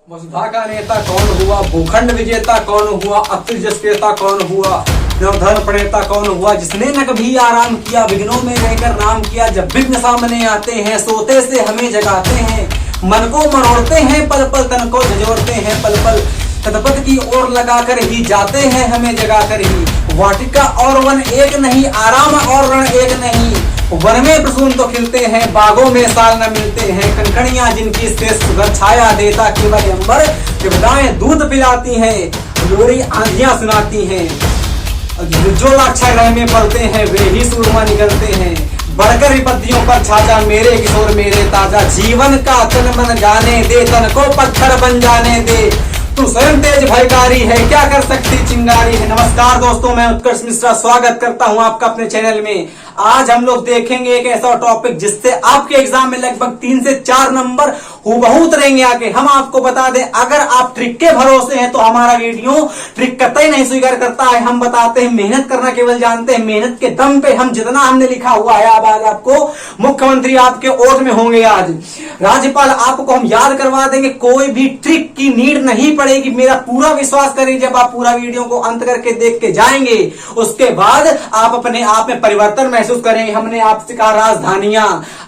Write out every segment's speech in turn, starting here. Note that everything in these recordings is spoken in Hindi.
वसुधा का नेता कौन हुआ, भूखंड विजेता कौन हुआ, अत्रिजस्केता कौन हुआ, नवधर्म प्रणेता कौन हुआ, जिसने न कभी आराम किया, विघ्नों में रहकर नाम किया। जब विघ्न सामने आते हैं, सोते से हमें जगाते हैं, मन को मरोड़ते हैं पल पल, तन को झंझोड़ते हैं पल पल, तत्पथ की ओर लगाकर ही जाते हैं हमें जगाकर ही। वाटिका और वन एक नहीं, आराम और रण एक नहीं, वन में प्रसून तो खिलते हैं, बागों में साल न मिलते हैं। कनकनियां जिनकी से सुगर छाया देता केवल अंबर, विपदाएं दूध पिलाती हैं, लोरी आंधियां सुनाती हैं। जो अक्षय ग्रह में पलते हैं वे ही सूरमा निकलते हैं। बढ़कर विपत्तियों पर छाजा मेरे किशोर मेरे ताजा, जीवन का तन मन जाने दे, तन को पत्थर बन जाने दे, तू स्वयं तेज भयकारी है, क्या कर सकती चिंगारी है। नमस्कार दोस्तों, मैं उत्कर्ष मिश्रा स्वागत करता हूं आपका अपने चैनल में। आज हम लोग देखेंगे एक ऐसा टॉपिक जिससे आपके एग्जाम में लगभग 3 से 4 नंबर हूबहू उतरेंगे आके। हम आपको बता दें, अगर आप ट्रिक के भरोसे हैं तो हमारा वीडियो ट्रिक कतई नहीं स्वीकार करता है। हम बताते हैं मेहनत करना केवल जानते हैं, मेहनत के दम पे हम जितना हमने लिखा हुआ है अब आज आपको मुख्यमंत्री आपके ओट में होंगे, आज राज्यपाल आपको हम याद करवा देंगे। कोई भी ट्रिक की नीड नहीं पड़ेगी, मेरा पूरा विश्वास करें। जब आप पूरा वीडियो को अंत करके देख के जाएंगे उसके बाद आप अपने आप में परिवर्तन महसूस करेंगे। हमने आपसे कहा राजधानियां,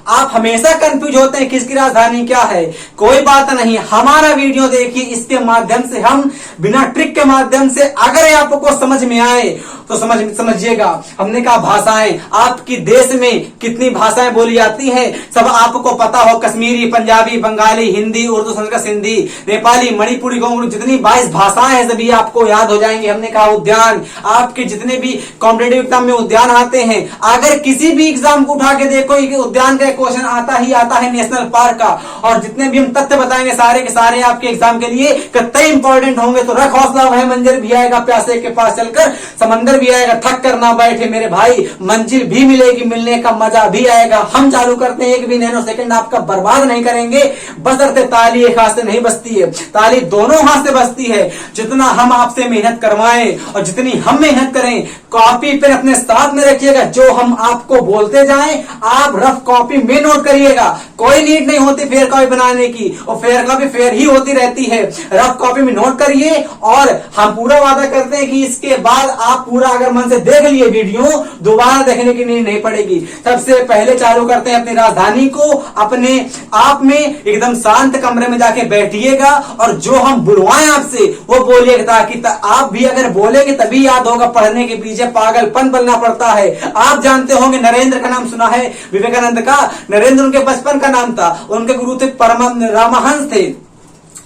आप हमेशा कंफ्यूज होते हैं किसकी राजधानी क्या है। कोई बात नहीं, हमारा वीडियो देखिए, इसके माध्यम से हम बिना ट्रिक के माध्यम से अगर आपको समझ में आए तो समझिएगा। हमने कहा भाषाएं, आपकी देश में कितनी भाषाएं बोली जाती हैं सब आपको पता हो। कश्मीरी, पंजाबी, बंगाली, हिंदी, उर्दू, संस्कृत, सिंधी, नेपाली, मणिपुरी, गोंगलू, जितनी 22 भाषाएं हैं सभी आपको याद हो जाएंगी। हमने कहा उद्यान, आपके जितने भी कॉम्पिटेटिव एग्जाम में उद्यान आते हैं, अगर किसी भी एग्जाम को उठा के देखो उद्यान का क्वेश्चन आता ही आता है, नेशनल पार्क का। और जितने भी हम तथ्य बताएंगे सारे के सारे आपके एग्जाम के लिए कतई इंपॉर्टेंट होंगे। तो रख हौसला, वह मंजर भी आएगा, प्यासे के पास चलकर समंदर भी आएगा, थक कर ना बैठे मेरे भाई, मंजिल भी मिलेगी, मिलने का मजा भी आएगा। हम चालू करते हैं, एक भी नैनो सेकंड आपका बर्बाद नहीं करेंगे। बशर्ते ताली एक हाथ से नहीं बजती है, ताली दोनों हाथ से बजती है। जितना हम आपसे मेहनत करवाएं और जितनी हम मेहनत करें, कॉपी पेन अपने साथ में रखिएगा। जो हम आपको बोलते जाएं आप रफ कॉपी में नोट करिएगा। कोई नीड नहीं होती फेयर कॉपी बनाने की, और फेयर कॉपी फेयर ही होती रहती है। रफ कॉपी में नोट करिए और हम पूरा वादा करते हैं कि इसके बाद आप पूरा अगर मन से देख लिए वीडियो, दोबारा देखने की नीड नहीं पड़ेगी। सबसे पहले चालू करते हैं अपनी राजधानी को। अपने आप में एकदम शांत कमरे में जाके बैठिएगा और जो हम बुलवाएं आपसे वो बोलिएगा, ताकि आप भी अगर बोलेंगे तभी याद होगा। पढ़ने के पीछे पागलपन बनना पड़ता है। आप जानते होंगे नरेंद्र का नाम सुना है, विवेकानंद का। नरेंद्र उनके बचपन का नाम था, उनके गुरु थे रामहंस थे।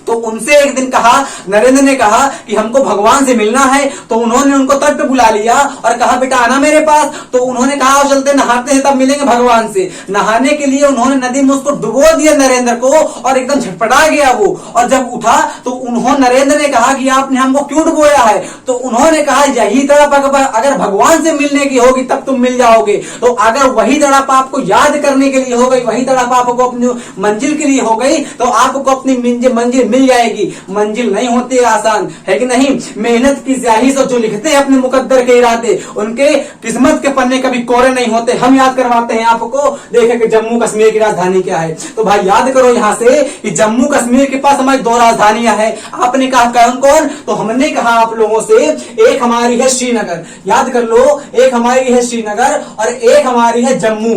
तो उनसे एक दिन कहा, नरेंद्र ने कहा कि हमको भगवान से मिलना है। तो उन्होंने उनको तट पे बुला लिया और कहा बेटा आना मेरे पास। तो उन्होंने कहा चलते नहाते हैं तब मिलेंगे भगवान से। नहाने के लिए उन्होंने नदी में उसको डुबो दिया नरेंद्र को, और एकदम झटपटा गया वो। और जब उठा तो नरेंद्र ने कहा कि आपने हमको क्यों डुबोया है। तो उन्होंने कहा यही तड़प अगर भगवान से मिलने की होगी तब तुम मिल जाओगे। तो अगर वही तड़प आपको याद करने के लिए हो गई, वही तड़प आपको अपनी मंजिल के लिए हो गई, तो आपको अपनी मंजिल मिल जाएगी। मंजिल नहीं होती आसान, है कि नहीं। मेहनत की स्याही से जो लिखते हैं अपने मुकद्दर के इरादे, उनके किस्मत के पन्ने कभी कोरे नहीं होते। हम याद करवाते हैं आपको। देखें कि जम्मू कश्मीर की राजधानी क्या है। तो भाई याद करो यहाँ से कि जम्मू कश्मीर के पास हमारी 2 राजधानियां हैं। आपने कहा कौन कौन, तो हमने कहा आप लोगों से एक हमारी है श्रीनगर, याद कर लो, एक हमारी है श्रीनगर और एक हमारी है जम्मू।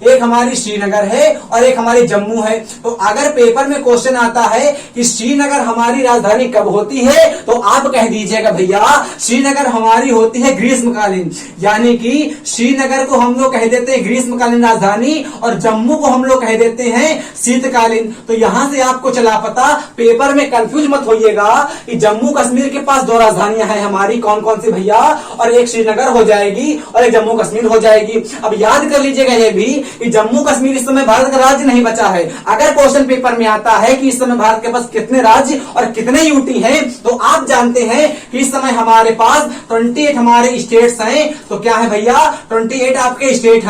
एक हमारी श्रीनगर है और एक हमारी जम्मू है। तो अगर पेपर में क्वेश्चन आता है कि श्रीनगर हमारी राजधानी कब होती है, तो आप कह दीजिएगा भैया श्रीनगर हमारी होती है ग्रीष्मकालीन। यानी कि श्रीनगर को हम लोग कह देते हैं ग्रीष्मकालीन राजधानी और जम्मू को हम लोग कह देते हैं शीतकालीन। तो यहां से आपको चला पता, पेपर में कंफ्यूज मत होइएगा कि जम्मू कश्मीर के पास 2 राजधानियां हैं हमारी, कौन कौन सी भैया, और एक श्रीनगर हो जाएगी और एक जम्मू कश्मीर हो जाएगी। अब याद कर लीजिएगा ये भी कि जम्मू कश्मीर इस समय भारत का राज्य नहीं बचा है। अगर क्वेश्चन पेपर में आता है कि इस समय भारत के पास कितने राज्य और कितने यूटी हैं, तो आप जानते हैं कि इस समय हमारे पास 28 हमारे स्टेट्स हैं। तो क्या है भैया, 28 आपके स्टेट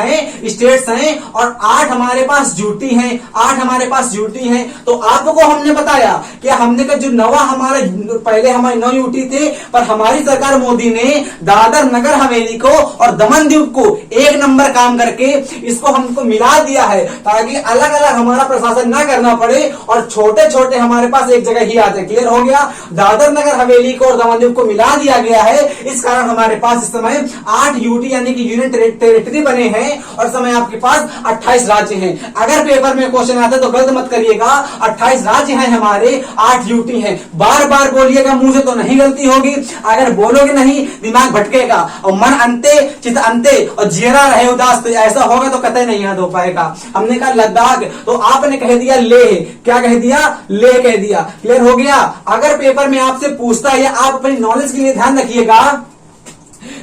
हैं और 8 हमारे पास यूटी हैं, 8 हमारे पास यूटी हैं। तो आपको हमने बताया कि हमने का जो नवा हमारे पहले हमारे 9 यूटी थे, पर हमारी सरकार मोदी ने दादर नगर हवेली को और दमन द्वीप को एक नंबर काम करके इसको हमको मिला दिया है, ताकि अलग अलग हमारा प्रशासन ना करना पड़े और छोटे छोटे हमारे पास एक एक जगह ही आते हैं। क्लियर हो गया। दादर नगर हवेली को और दमन दीव को मिला दिया गया है, इस कारण हमारे पास इस समय 8 यूटी यानी कि यूनियन टेरिटरी बने हैं और समय आपके पास 28 राज्य हैं। अगर पेपर में क्वेश्चन आता है तो गलत मत करिएगा, 28 राज्य हैं हमारे, 8 यूटी हैं। बार बार बोलिएगा, मुंह से तो नहीं गलती होगी, अगर बोलोगे नहीं दिमाग भटकेगा और मन अंते चित अंते और जीरा रहे उदास, तो ऐसा होगा तो कतई नहीं याद हो पाएगा। हमने कहा लद्दाख, तो आपने कह दिया लेह, क्या कह दिया? लेह कह दिया। क्लियर हो गया। अगर पेपर में आपसे पूछता है, आप अपनी नॉलेज के लिए ध्यान रखिएगा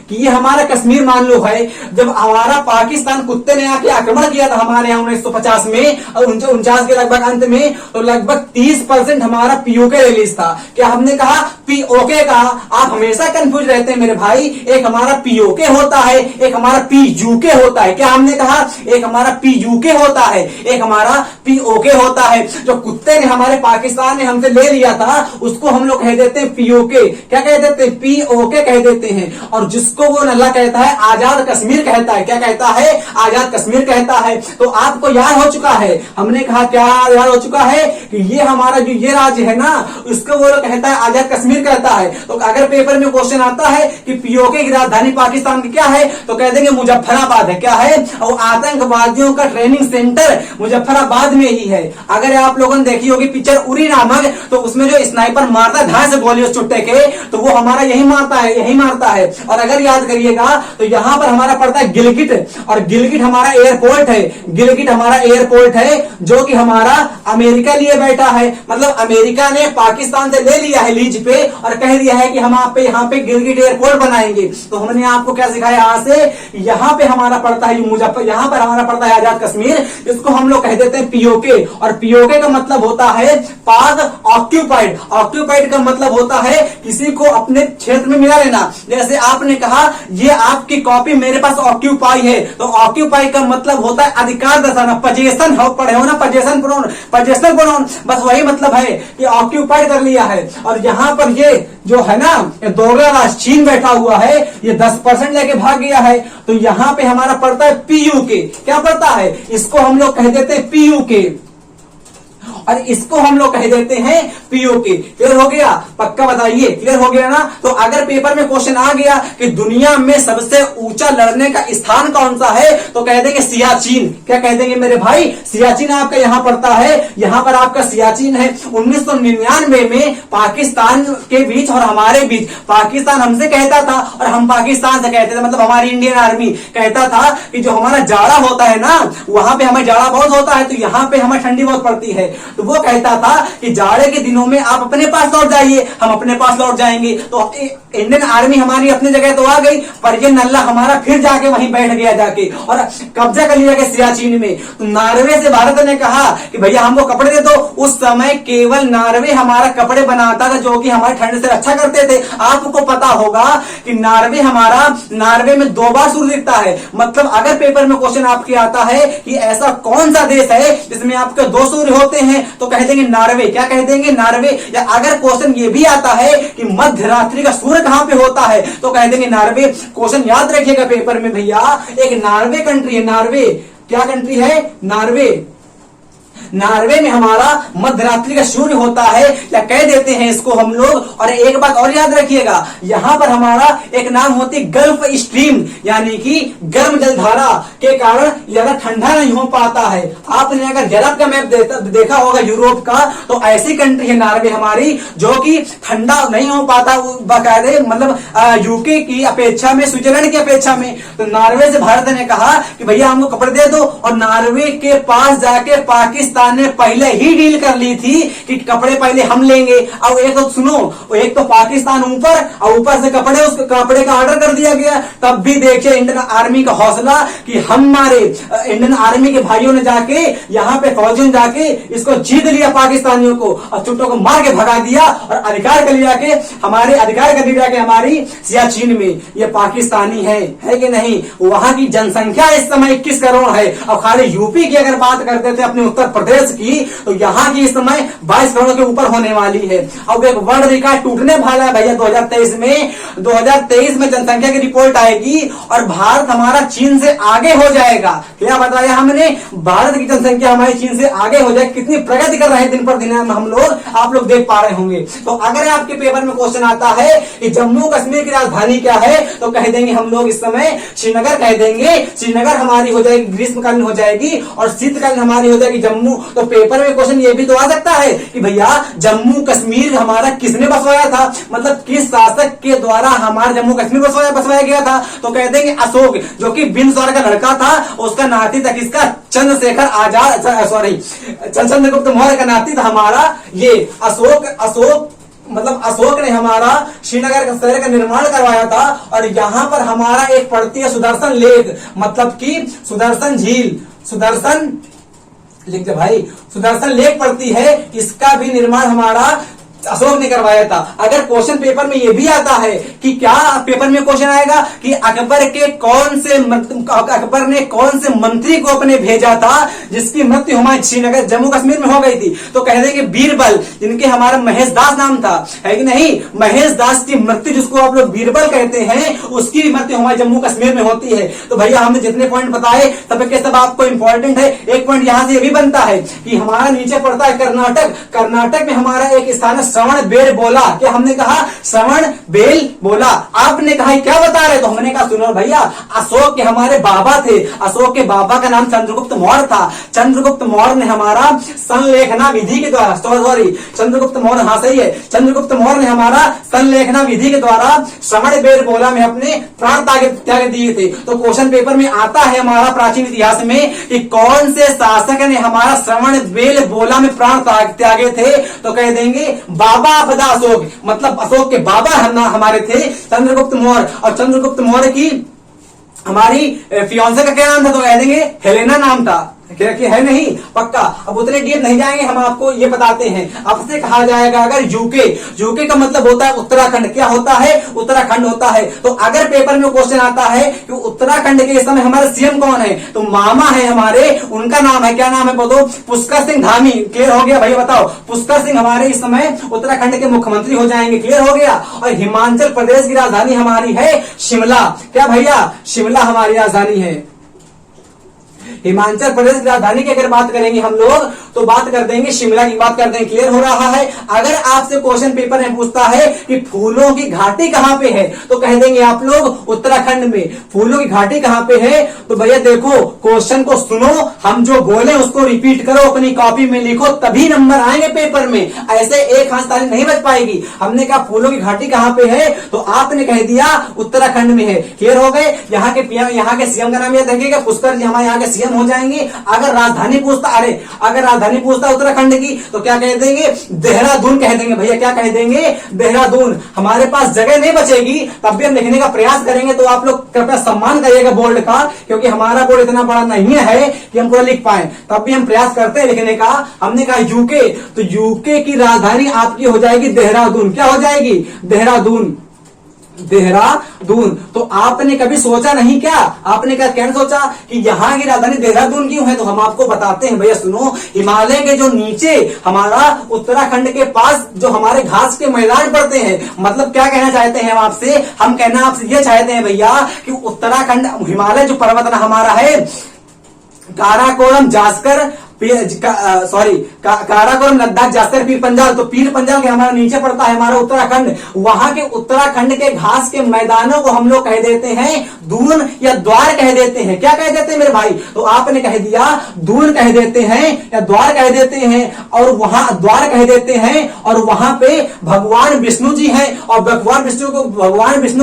कि ये हमारा कश्मीर मान लो है, जब हमारा पाकिस्तान कुत्ते ने आके आक्रमण किया था हमारे यहाँ 1950 में और 49 के लगभग अंत में, तो लगभग 30% हमारा पीओके रिलीज था। क्या हमने कहा? पीओके कहा। आप हमेशा कंफ्यूज रहते हैं मेरे भाई, एक हमारा पीओके होता है, एक हमारा पीयूके होता है। क्या हमने कहा? एक हमारा पीयूके होता है, एक हमारा पीओके होता है। जो कुत्ते ने हमारे पाकिस्तान ने हमसे ले लिया था उसको हम लोग कह देते हैं पीओके। क्या कह देते हैं? पीओके कह देते हैं। और जिसको वो नल्ला कहता है आजाद कश्मीर कहता है। क्या कहता है? आजाद कश्मीर कहता है। तो आपको याद हो चुका है, हमने कहा क्या याद हो चुका है कि ये हमारा जो ये राज्य है ना, उसको वो लोग कहता है आजाद कश्मीर कहता है। तो अगर पेपर में क्वेश्चन आता है कि पीओके की राजधानी पाकिस्तान की क्या है, तो कह देंगे मुजफ्फराबाद है। क्या है? और आतंकवादियों का ट्रेनिंग सेंटर मुजफ्फराबाद में ही है। अगर आप लोगों ने देखी होगी पिक्चर उरी नामक, तो उसमें जो स्नाइपर मारता है धार से गोली उस चुट्टे के, तो वो हमारा यही मारता है, यही मारता है। और अगर याद करिएगा तो यहां पर हमारा पड़ता है गिलगिट, और गिलगिट हमारा एयरपोर्ट है। गिलगिट हमारा एयरपोर्ट है जो कि हमारा अमेरिका लिए बैठा है। मतलब अमेरिका ने पाकिस्तान से ले लिया है लीज पे और कह दिया है कि हम आप पे यहाँ पे गिलगिट एयरपोर्ट बनाएंगे। तो हमने आपको क्या सिखाया? यहां से यहाँ पे हमारा पड़ता है मुजफ्फर, यहाँ पर हमारा पड़ता है आजाद कश्मीर, जिसको हम लोग कह देते हैं पीओके। और पीओके का मतलब होता है पाक ऑक्यूपाइड। ऑक्यूपाइड का मतलब होता है किसी को अपने क्षेत्र में मिला लेना। जैसे आपने कहा ये आपकी कॉपी मेरे पास ऑक्यूपाई है, तो ऑक्यूपाई का मतलब होता है अधिकार दर्शाना। पजेशन हो पढ़े हो ना, पजेशन प्रोनाउन, पजेशन प्रोनाउन, बस वही मतलब है कि ऑक्यूपाइड कर लिया है। और यहाँ पर ये जो है ना, ये दोगला राष्ट्र चीन बैठा हुआ है, ये 10% लेके भाग गया है। तो यहाँ पे हमारा पड़ता है पीयूके। क्या पड़ता है? इसको हम लोग कह देते हैं पीयूके और इसको हम लोग कह देते हैं पीओके। क्लियर हो गया? पक्का बताइए, क्लियर हो गया ना? तो अगर पेपर में क्वेश्चन आ गया कि दुनिया में सबसे ऊंचा लड़ने का स्थान कौन सा है, तो कह देंगे सियाचिन। क्या कह देंगे मेरे भाई? सियाचिन आपका यहाँ पड़ता है, यहाँ पर आपका सियाचिन है। 1999 में पाकिस्तान के बीच और हमारे बीच, पाकिस्तान हमसे कहता था और हम पाकिस्तान से कहते थे, मतलब हमारी इंडियन आर्मी कहता था कि जो हमारा जाड़ा होता है ना, वहां पे हमें जाड़ा बहुत होता है, तो यहाँ पे हमें ठंडी बहुत पड़ती है। तो वो कहता था कि जाड़े के दिनों में आप अपने पास लौट जाइए, हम अपने पास लौट जाएंगे। तो इंडियन आर्मी हमारी अपनी जगह तो आ गई, पर ये नल्ला हमारा फिर जाके वहीं बैठ गया जाके और कब्जा कर लिया गया सियाचिन में। तो नॉर्वे से भारत ने कहा कि भैया हमको कपड़े दे दो। उस समय केवल नॉर्वे हमारा कपड़े बनाता था जो कि हमारे ठंड से रक्षा करते थे। आपको पता होगा कि नॉर्वे हमारा, नॉर्वे में 2 बार सूर्य दिखता है। मतलब अगर पेपर में क्वेश्चन आपके आता है कि ऐसा कौन सा देश है जिसमें आपके 2 सूर्य होते हैं, तो कह देंगे नॉर्वे। क्या कह देंगे? नॉर्वे। या अगर क्वेश्चन ये भी आता है कि मध्य रात्रि का सूर्य कहां पे होता है, तो कह देंगे नॉर्वे। क्वेश्चन याद रखिएगा पेपर में भैया, एक नॉर्वे कंट्री है। नॉर्वे क्या कंट्री है? नॉर्वे। नॉर्वे में हमारा मध्यरात्रि का सूर्य होता है, या कह देते हैं इसको हम लोग। और एक बात और याद रखिएगा, यहां पर हमारा एक नाम होती है गल्फ स्ट्रीम, यानी कि गर्म जलधारा के कारण ज्यादा ठंडा नहीं हो पाता है। आपने अगर यूरोप का मैप देखा होगा यूरोप का, तो ऐसी कंट्री है नॉर्वे हमारी जो कि ठंडा नहीं हो पाता बाकायदे, मतलब यूके की अपेक्षा में, स्विट्जरलैंड की अपेक्षा में। तो नॉर्वे से भारत ने कहा कि भैया हमको कपड़े दे दो, और नॉर्वे के पास जाके पाकिस्तान ने पहले ही डील कर ली थी कि कपड़े पहले हम लेंगे। अब एक तो सुनो, एक तो पाकिस्तान ऊपर और ऊपर से कपड़े, उस कपड़े का ऑर्डर कर दिया गया। तब भी देखिए इंडियन आर्मी का हौसला कि हमारे इंडियन आर्मी के भाइयों ने जाके यहाँ पे फौजियों ने जाके इसको जीत लिया पाकिस्तानियों को, और चुट्टों को मार के भगा दिया और अधिकार कर लिया के हमारे अधिकार कर लिया के हमारी सियाचिन में। ये पाकिस्तानी है कि नहीं? वहां की जनसंख्या इस समय 21 करोड़ है। और खाली यूपी की अगर बात करते थे अपने उत्तर प्रदेश की, तो यहाँ की इस समय 22 करोड़ के ऊपर होने वाली है। अब एक वर्ल्ड रिकॉर्ड टूटने वाला है भैया 2023 में जनसंख्या की रिपोर्ट आएगी और भारत हमारा चीन से आगे हो जाएगा। क्या बताया हमने, भारत की जनसंख्या हमारी चीन से आगे हो जाएगी। कितनी प्रगति कर रहे हैं दिन पर दिन हम लोग, आप लोग देख पा रहे होंगे। तो अगर आपके पेपर में क्वेश्चन आता है कि जम्मू कश्मीर की राजधानी क्या है, तो कह देंगे हम लोग इस समय श्रीनगर कह देंगे। श्रीनगर हमारी हो जाएगी ग्रीष्मकालीन हो जाएगी और शीतकालीन हमारी हो जाएगी जम्मू। तो पेपर में क्वेश्चन ये भी तो आ सकता है कि भैया जम्मू कश्मीर हमारा किसने बसवाया था, मतलब किस शासक के द्वारा हमारा जम्मू कश्मीर बसवाया गया था। तो कह देंगे अशोक, जो कि बिंदुसार का लड़का था, उसका नाती था किसका, चंद्रशेखर आजाद, सॉरी चंद्रगुप्त मौर्य का नाती था हमारा ये अशोक मतलब अशोक ने हमारा श्रीनगर का शहर का निर्माण करवाया था। और यहां पर हमारा एक पड़ती है सुदर्शन लेक, मतलब कि सुदर्शन झील, सुदर्शन लिखते भाई, सुदर्शन लेक पड़ती है, इसका भी निर्माण हमारा अशोक ने करवाया था। अगर क्वेश्चन पेपर में ये भी आता है कि क्या पेपर में क्वेश्चन आएगा कि अकबर ने कौन से मंत्री को अपने भेजा था जिसकी मृत्यु हमारे श्रीनगर जम्मू कश्मीर में हो गई थी, तो कह देंगे बीरबल, जिनके हमारा महेश दास नाम था, है कि नहीं। महेश दास की मृत्यु, जिसको आप लोग बीरबल कहते हैं, उसकी भी मृत्यु हमारे जम्मू कश्मीर में होती है। तो भैया हमने जितने पॉइंट बताए सब के सब आपको इंपॉर्टेंट है। एक पॉइंट यहां से ये भी बनता है कि हमारा नीचे पड़ता है कर्नाटक। कर्नाटक में हमारा एक स्थान है श्रवण बेल बोला। क्या हमने कहा, श्रवण बेल बोला। आपने कहा क्या बता रहे, तो हमने कहा सुनो भैया, अशोक के हमारे बाबा थे, अशोक के बाबा का नाम चंद्रगुप्त मौर्य था। चंद्रगुप्त मौर्य ने हमारा संलेखना विधि के द्वारा, सॉरी चंद्रगुप्त मौर्य, हाँ सही है, चंद्रगुप्त मौर्य ने हमारा संलेखना विधि के द्वारा श्रवण बेल बोला में अपने प्राण त्याग दिए थे। तो क्वेश्चन पेपर में आता है हमारा प्राचीन इतिहास में कि कौन से शासक ने हमारा श्रवण बेल बोला में प्राण त्यागे थे, तो कह देंगे बाबा आपदा अशोक, मतलब अशोक के बाबा हमारे थे चंद्रगुप्त मौर्य। और चंद्रगुप्त मौर्य की हमारी फियांसे का क्या नाम था, तो कह देंगे हेलेना नाम था। क्या है नहीं पक्का, अब उतने डीप नहीं जाएंगे, हम आपको ये बताते हैं। आपसे कहा जाएगा अगर यूके का मतलब होता है उत्तराखंड। क्या होता है, उत्तराखंड होता है। तो अगर पेपर में क्वेश्चन आता है कि उत्तराखंड के इस समय हमारे सीएम कौन है, तो मामा है हमारे, उनका नाम है, क्या नाम है बोलो, पुष्कर सिंह धामी। क्लियर हो गया भैया, बताओ। पुष्कर सिंह हमारे इस समय उत्तराखंड के मुख्यमंत्री हो जाएंगे। क्लियर हो गया। और हिमाचल प्रदेश की राजधानी हमारी है शिमला। क्या भैया, शिमला हमारी राजधानी है। हिमाचल प्रदेश की राजधानी की अगर बात करेंगे हम लोग, तो बात कर देंगे शिमला की, बात कर देंगे। क्लियर हो रहा है। अगर आपसे क्वेश्चन पेपर में पूछता है कि फूलों की घाटी कहां पे है, तो कह देंगे आप लोग उत्तराखंड में। फूलों की घाटी कहां पे है, तो भैया देखो क्वेश्चन को सुनो, हम जो बोले उसको रिपीट करो, अपनी कॉपी में लिखो, तभी नंबर आएंगे पेपर में। ऐसे एक हाथ ताली नहीं बच पाएगी। हमने कहा फूलों की घाटी कहां पे है, तो आपने कह दिया उत्तराखंड में है। क्लियर हो गए। यहाँ के सीएम का नाम याद रखिएगा, पुष्कर जी हमारे यहाँ के सीएम हो जाएंगे। अगर राजधानी पूछता उत्तराखंड की, तो क्या कह देंगे, देहरादून कह देंगे। भैया क्या कह देंगे, देहरादून। हमारे पास जगह नहीं बचेगी, तब भी हम लिखने का प्रयास करेंगे। तो आप लोग कृपया सम्मान करिएगा बोर्ड का, क्योंकि हमारा बोर्ड इतना बड़ा नहीं है कि हम पूरा लिख पाए, तब भी हम प्रयास करते हैं लिखने का। हमने कहा यूके, तो यूके की राजधानी आपकी हो जाएगी देहरादून। क्या हो जाएगी, देहरादून। तो आपने कभी सोचा नहीं क्या, आपने क्या सोचा कि यहाँ की राजधानी देहरादून क्यों है, तो हम आपको बताते हैं भैया सुनो। हिमालय के जो नीचे हमारा उत्तराखंड के पास जो हमारे घास के मैदान पड़ते हैं, मतलब क्या कहना चाहते हैं हम आपसे, हम कहना आपसे ये चाहते हैं भैया कि उत्तराखंड हिमालय जो पर्वत हमारा है, काराकोरम जास्कर काराकोरम लद्दाख जास्कर पीर पंजाल, तो पीर पंजाल के हमारा नीचे पड़ता है हमारा उत्तराखंड। वहां के उत्तराखंड के घास के मैदानों को हम लोग कह देते हैं दून या द्वार कह देते हैं। क्या कह देते हैं मेरे भाई, तो आपने कह दिया दून कह देते हैं या द्वार कह देते हैं, और वहां द्वार कह देते हैं, और वहां पे भगवान विष्णु जी हैं, और भगवान विष्णु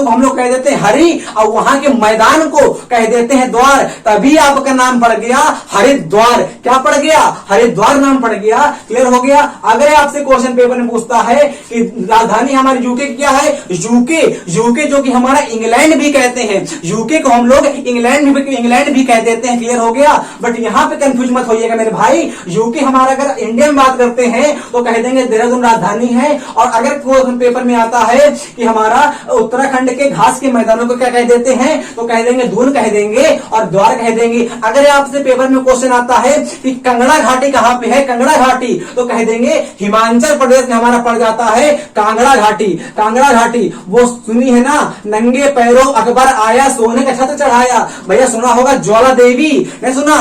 को हम लोग कह देते हैं हरि, और वहां के मैदान को कह देते हैं द्वार। तभी आपका नाम पड़ गया हरिद्वार। क्या पड़ गया, हरिद्वार नाम पड़ गया। क्लियर हो गया। अगर आपसे क्वेश्चन पेपर में पूछता है कि राजधानी हमारी यूके क्या है, यूके जो कि हमारा इंग्लैंड भी कहते हैं, यूके को हम लोग इंग्लैंड भी कह देते हैं। क्लियर हो गया। बट यहां पे कंफ्यूज मत होइएगा मेरे भाई, यूके हमारा अगर इंडिया में बात करते हैं तो कह देंगे देहरादून राजधानी है। और अगर क्वेश्चन पेपर में आता है कि हमारा उत्तराखंड के घास के मैदानों को क्या कह देते हैं, तो कह देंगे दून कह देंगे और द्वार कह देंगे। अगर आपसे पेपर में क्वेश्चन आता है कि कंगना घाटी कहाँ पे है? कंगना घाटी तो कह देंगे हिमाचल प्रदेश में हमारा पड़ जाता है कांगड़ा घाटी। कांगड़ा घाटी वो सुनी है ना, नंगे पैरों अकबर आया सोने का छत्र चढ़ाया। भैया सुना होगा ज्वाला देवी, नहीं सुना?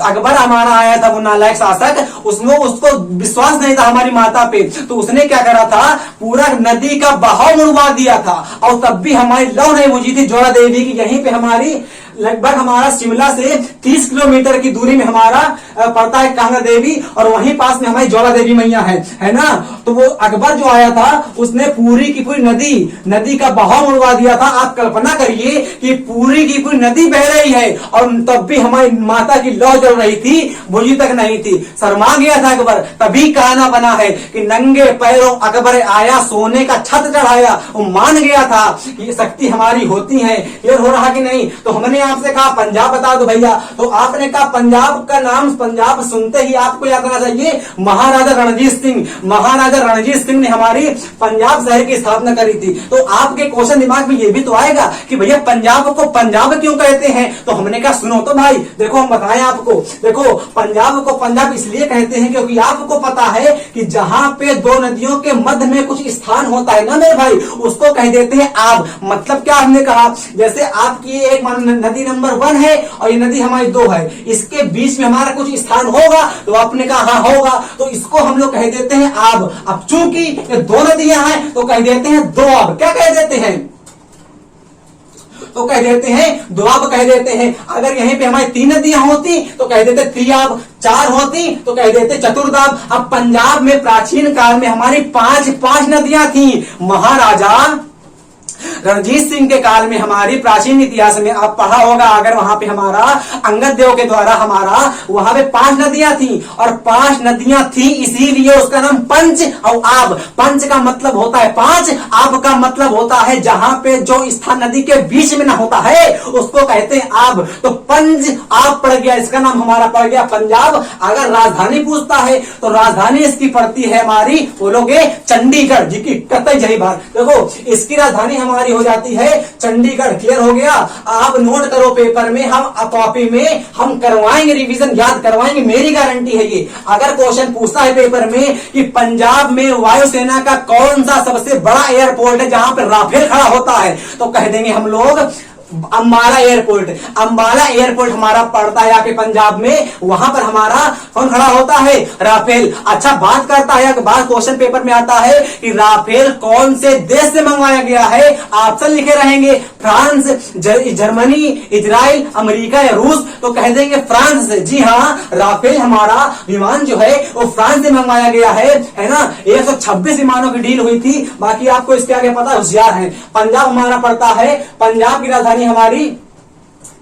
अकबर हमारा आया था, वो नालायक शासक, उसमें उसको विश्वास नहीं था हमारी माता पे, तो उसने क्या करा था, पूरा नदी का बहाव मुड़वा दिया था, और तब भी हमारी लौ नहीं बुझी थी ज्वाला देवी की। यहीं पे हमारी लगभग हमारा शिमला से 30 किलोमीटर की दूरी में हमारा पड़ता है कांगड़ा देवी, और वहीं पास में हमारी ज्वाला देवी मैया है ना। तो वो अकबर जो आया था उसने पूरी की पूरी नदी का बहाव मुड़वा दिया था। आप कल्पना करिए कि पूरी की पूरी नदी बह रही है और तब भी हमारी माता की लौ जल रही थी, बुझी तक नहीं थी। शर्मा गया था अकबर, तभी कहना बना है कि नंगे पैरों अकबर आया सोने का छत्र चढ़ाया। वो मान गया था कि शक्ति हमारी होती है। क्लियर हो रहा कि नहीं? तो हमने आपसे कहा पंजाब बता दो भैया, तो आपने कहा पंजाब का नाम, पंजाब सुनते ही आपको याद आना चाहिए महाराजा रणजीत सिंह। महाराजा रणजीत सिंह ने हमारी पंजाब शहर की स्थापना करी थी। तो आपके क्वेश्चन दिमाग में ये भी तो आएगा कि भैया पंजाब को पंजाब क्यों कहते हैं? तो हमने कहा सुनो तो भाई, देखो हम बताएं आपको। देखो पंजाब को पंजाब इसलिए कहते हैं क्योंकि आपको पता है कि जहां पे दो नदियों के मध्य में कुछ स्थान होता है ना मेरे भाई, उसको कह देते हैं आब। मतलब क्या हमने कहा, जैसे आपकी एक नदी नंबर 1 है और ये नदी हमारी 2 है, इसके बीच में हमारा कुछ स्थान होगा, तो आपने कहा हाँ होगा, तो इसको हम लोग कह देते हैं आब। अब चूंकि ये 2 नदियां हैं तो कह देते हैं दो आब। क्या कह देते हैं? तो कह देते हैं दोआब कह देते हैं। अगर यहीं पे हमारी 3 नदियां होती तो कह देते त्रियाब, 4 होती तो कह देते चतुर्दाब। अब पंजाब में प्राचीन काल में हमारी 5 नदियां थी। महाराजा रणजीत सिंह के काल में हमारी प्राचीन इतिहास में आप पढ़ा होगा, अगर वहां पे हमारा अंगद देव के द्वारा हमारा वहां पे 5 नदियां थी, और 5 नदियां थी इसीलिए उसका नाम पंच और आब। पंच का मतलब होता है 5, आब का मतलब होता है जहां पे जो स्थान नदी के बीच में ना होता है उसको कहते हैं आब। तो पंच आब पड़ गया, इसका नाम हमारा पड़ गया पंजाब। अगर राजधानी पूछता है तो राजधानी इसकी पड़ती है हमारी, बोलोगे चंडीगढ़ जी की कतई जही बात। देखो इसकी राजधानी हमारी हो जाती है चंडीगढ़। क्लियर हो गया? आप नोट करो पेपर में, हम कॉपी में हम करवाएंगे रिवीजन, याद करवाएंगे, मेरी गारंटी है ये। अगर क्वेश्चन पूछता है पेपर में कि पंजाब में वायुसेना का कौन सा सबसे बड़ा एयरपोर्ट है जहां पर राफेल खड़ा होता है, तो कह देंगे हम लोग अंबाला एयरपोर्ट। अंबाला एयरपोर्ट हमारा पड़ता है यहाँ पे पंजाब में, वहां पर हमारा कौन खड़ा होता है? राफेल। अच्छा बात करता है, बात क्वेश्चन पेपर में आता है कि राफेल कौन से देश से मंगवाया गया है? ऑप्शन लिखे रहेंगे फ्रांस, जर्मनी, इजराइल, अमेरिका या रूस, तो कह देंगे फ्रांस से। जी हाँ, राफेल हमारा विमान जो है वो फ्रांस से मंगवाया गया है ना। 126 विमानों की डील हुई थी। बाकी आपको इसके आगे पता, होशियार है। पंजाब हमारा पड़ता है, पंजाब की राजधानी हमारी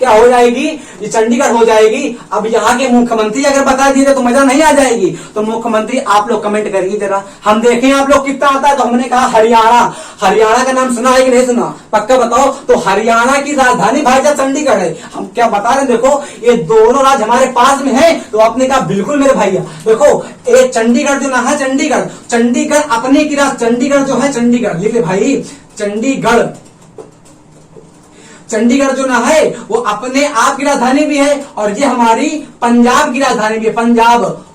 क्या हो जाएगी? ये चंडीगढ़ हो जाएगी। अब यहाँ के मुख्यमंत्री अगर बता दिए तो मजा नहीं आ जाएगी। तो मुख्यमंत्री आप लोग कमेंट करिए जरा, हम देखें आप लोग कितना आता है। तो हमने कहा हरियाणा। हरियाणा का नाम सुना है कि नहीं सुना? पक्का बताओ। तो हरियाणा की राजधानी भाईजान चंडीगढ़ है। हम क्या बता रहे हैं, देखो ये दोनों राज्य हमारे पास में है। तो आपने कहा बिल्कुल मेरे भैया। देखो ये चंडीगढ़ जो ना है, चंडीगढ़ अपने की चंडीगढ़ जो है, चंडीगढ़ लिख ले भाई, चंडीगढ़ जो ना है वो अपने आप की राजधानी भी है, और ये हमारी पंजाब की राजधानी भी है।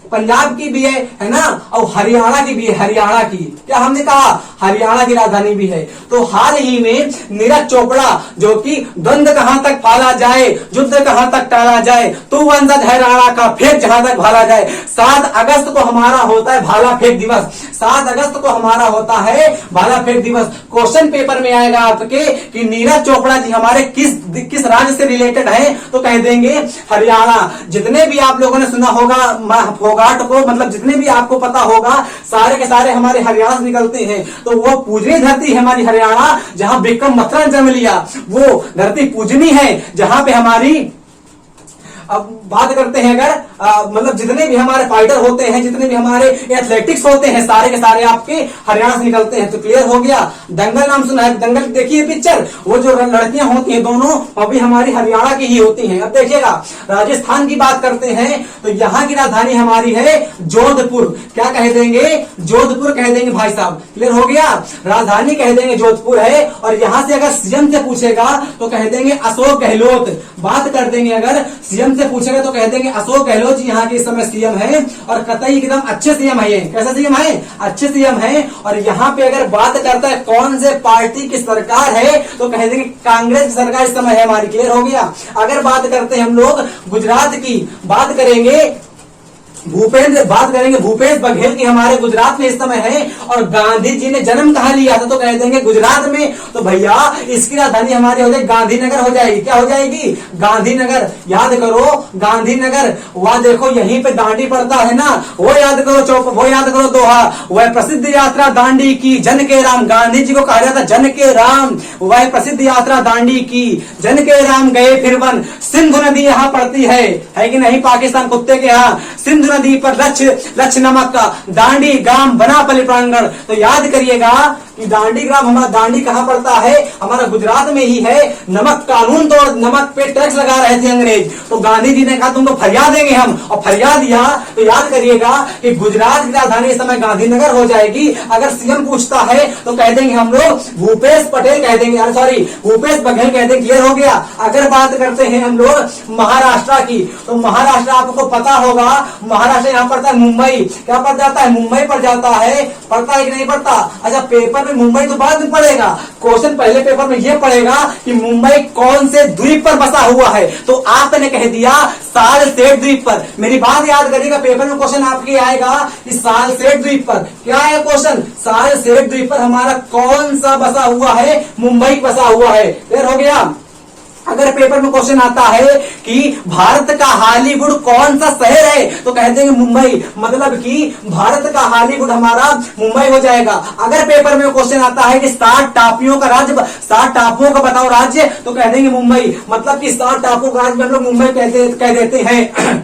पंजाब की भी है ना, और हरियाणा की भी है। हरियाणा की क्या हमने कहा? हरियाणा की राजधानी भी है। तो हाल ही में नीरज चोपड़ा जो कि द्वंद्व कहां तक पाला जाए, युद्ध कहां तक टाला जाए, तू वंशज है राणा का फेंक जहां तक भाला जाए। 7 अगस्त को हमारा होता है भाला फेंक दिवस। 7 अगस्त को हमारा होता है भाला फेंक दिवस। क्वेश्चन पेपर में आएगा आपके कि नीरज चोपड़ा जी हमारे किस राज्य से रिलेटेड है, तो कह देंगे हरियाणा। जितने भी आप लोगों ने सुना होगा फोगाट को, मतलब जितने भी आपको पता होगा, सारे के सारे हमारे हरियाणा से निकलते हैं। तो वो पूजनी धरती है हमारी हरियाणा, जहां विक्रम बत्रा ने जन्म लिया। वो धरती पूजनी है जहां पे हमारी, अब बात करते हैं अगर मतलब जितने भी हमारे फाइटर होते हैं, जितने भी हमारे एथलेटिक्स होते हैं, सारे के सारे आपके हरियाणा से निकलते हैं। तो क्लियर हो गया? दंगल नाम सुना है? दंगल देखिए पिक्चर, वो जो लड़कियां होती हैं दोनों, वो भी हमारी हरियाणा की ही होती हैं। अब देखिएगा राजस्थान की बात करते हैं, तो यहाँ की राजधानी हमारी है जोधपुर। क्या कह देंगे? जोधपुर कह देंगे भाई साहब। क्लियर हो गया? राजधानी कह देंगे जोधपुर है। और यहां से अगर सीएम से पूछेगा तो कह देंगे अशोक गहलोत। बात कर देंगे अगर सीएम से पूछेगा तो कह देंगे अशोक गहलोत जी यहाँ के इस समय सीएम है और कतई एकदम अच्छे सीएम है। कैसे सीएम है? अच्छे सीएम है। और यहाँ पे अगर बात करता है कौन से पार्टी की सरकार है तो कह देंगे कांग्रेस की सरकार इस समय है हमारी। क्लियर हो गया। अगर बात करते हैं हम लोग गुजरात की, बात करेंगे भूपेश बघेल की हमारे गुजरात में इस समय है। और गांधी जी ने जन्म कहाँ लिया था तो कह देंगे गुजरात में। तो भैया इसकी राजधानी हमारी हो जाएगी गांधीनगर हो जाएगी। क्या हो जाएगी? गांधीनगर। याद करो गांधीनगर, वहां देखो यहीं पे दांडी पड़ता है ना, वो याद करो वो याद करो दोहा, वह प्रसिद्ध यात्रा दांडी की जन के राम। गांधी जी को कहा जाता जन के राम। वह प्रसिद्ध यात्रा दांडी की जन के राम गए फिर वन। सिंधु नदी यहाँ पड़ती है कि नहीं? पाकिस्तान कुत्ते के यहाँ सिंधु नदी पर लक्ष्य नमक का दांडी ग्राम बना पल्ली प्रांगण। तो याद करिएगा कि दांडी ग्राम हमारा दांडी कहां पड़ता है? हमारा गुजरात में ही है। नमक कानून तो नमक पे टैक्स लगा रहे थे अंग्रेज, तो गांधी जी ने कहा तुमको फरियाद देंगे हम, और फरियाद दिया। तो याद करिएगा कि गुजरात की राजधानी इस समय गांधीनगर हो जाएगी। अगर सीएम पूछता है तो कह देंगे हम लोग भूपेश पटेल कह देंगे, सॉरी भूपेश बघेल कह देंगे। क्लियर हो गया। अगर बात करते हैं हम लोग महाराष्ट्र की, तो महाराष्ट्र आपको पता होगा, महाराष्ट्र यहाँ पड़ता है मुंबई। क्या पड़ जाता है? मुंबई पड़ जाता है। पड़ता है कि नहीं पड़ता? अच्छा पेपर में मुंबई तो बाद में पड़ेगा, क्वेश्चन पहले पेपर में यह पड़ेगा कि मुंबई कौन से द्वीप पर बसा हुआ है। तो आपने कह दिया सालसेट द्वीप पर। मेरी बात याद करिएगा, पेपर में क्वेश्चन आपके आएगा कि सालसेट द्वीप पर। क्या है क्वेश्चन? सालसेट द्वीप पर हमारा कौन सा बसा हुआ है? मुंबई बसा हुआ है। क्लियर हो गया। अगर पेपर में क्वेश्चन आता है कि भारत का हॉलीवुड कौन सा शहर है तो कह देंगे मुंबई, मतलब कि भारत का हॉलीवुड हमारा मुंबई हो जाएगा। अगर पेपर में क्वेश्चन आता है कि 7 टापुओं का राज्य, 7 टापुओं का बताओ राज्य, तो कह देंगे मुंबई, मतलब कि 7 टापुओं का राज्य में हम लोग मुंबई कह देते हैं।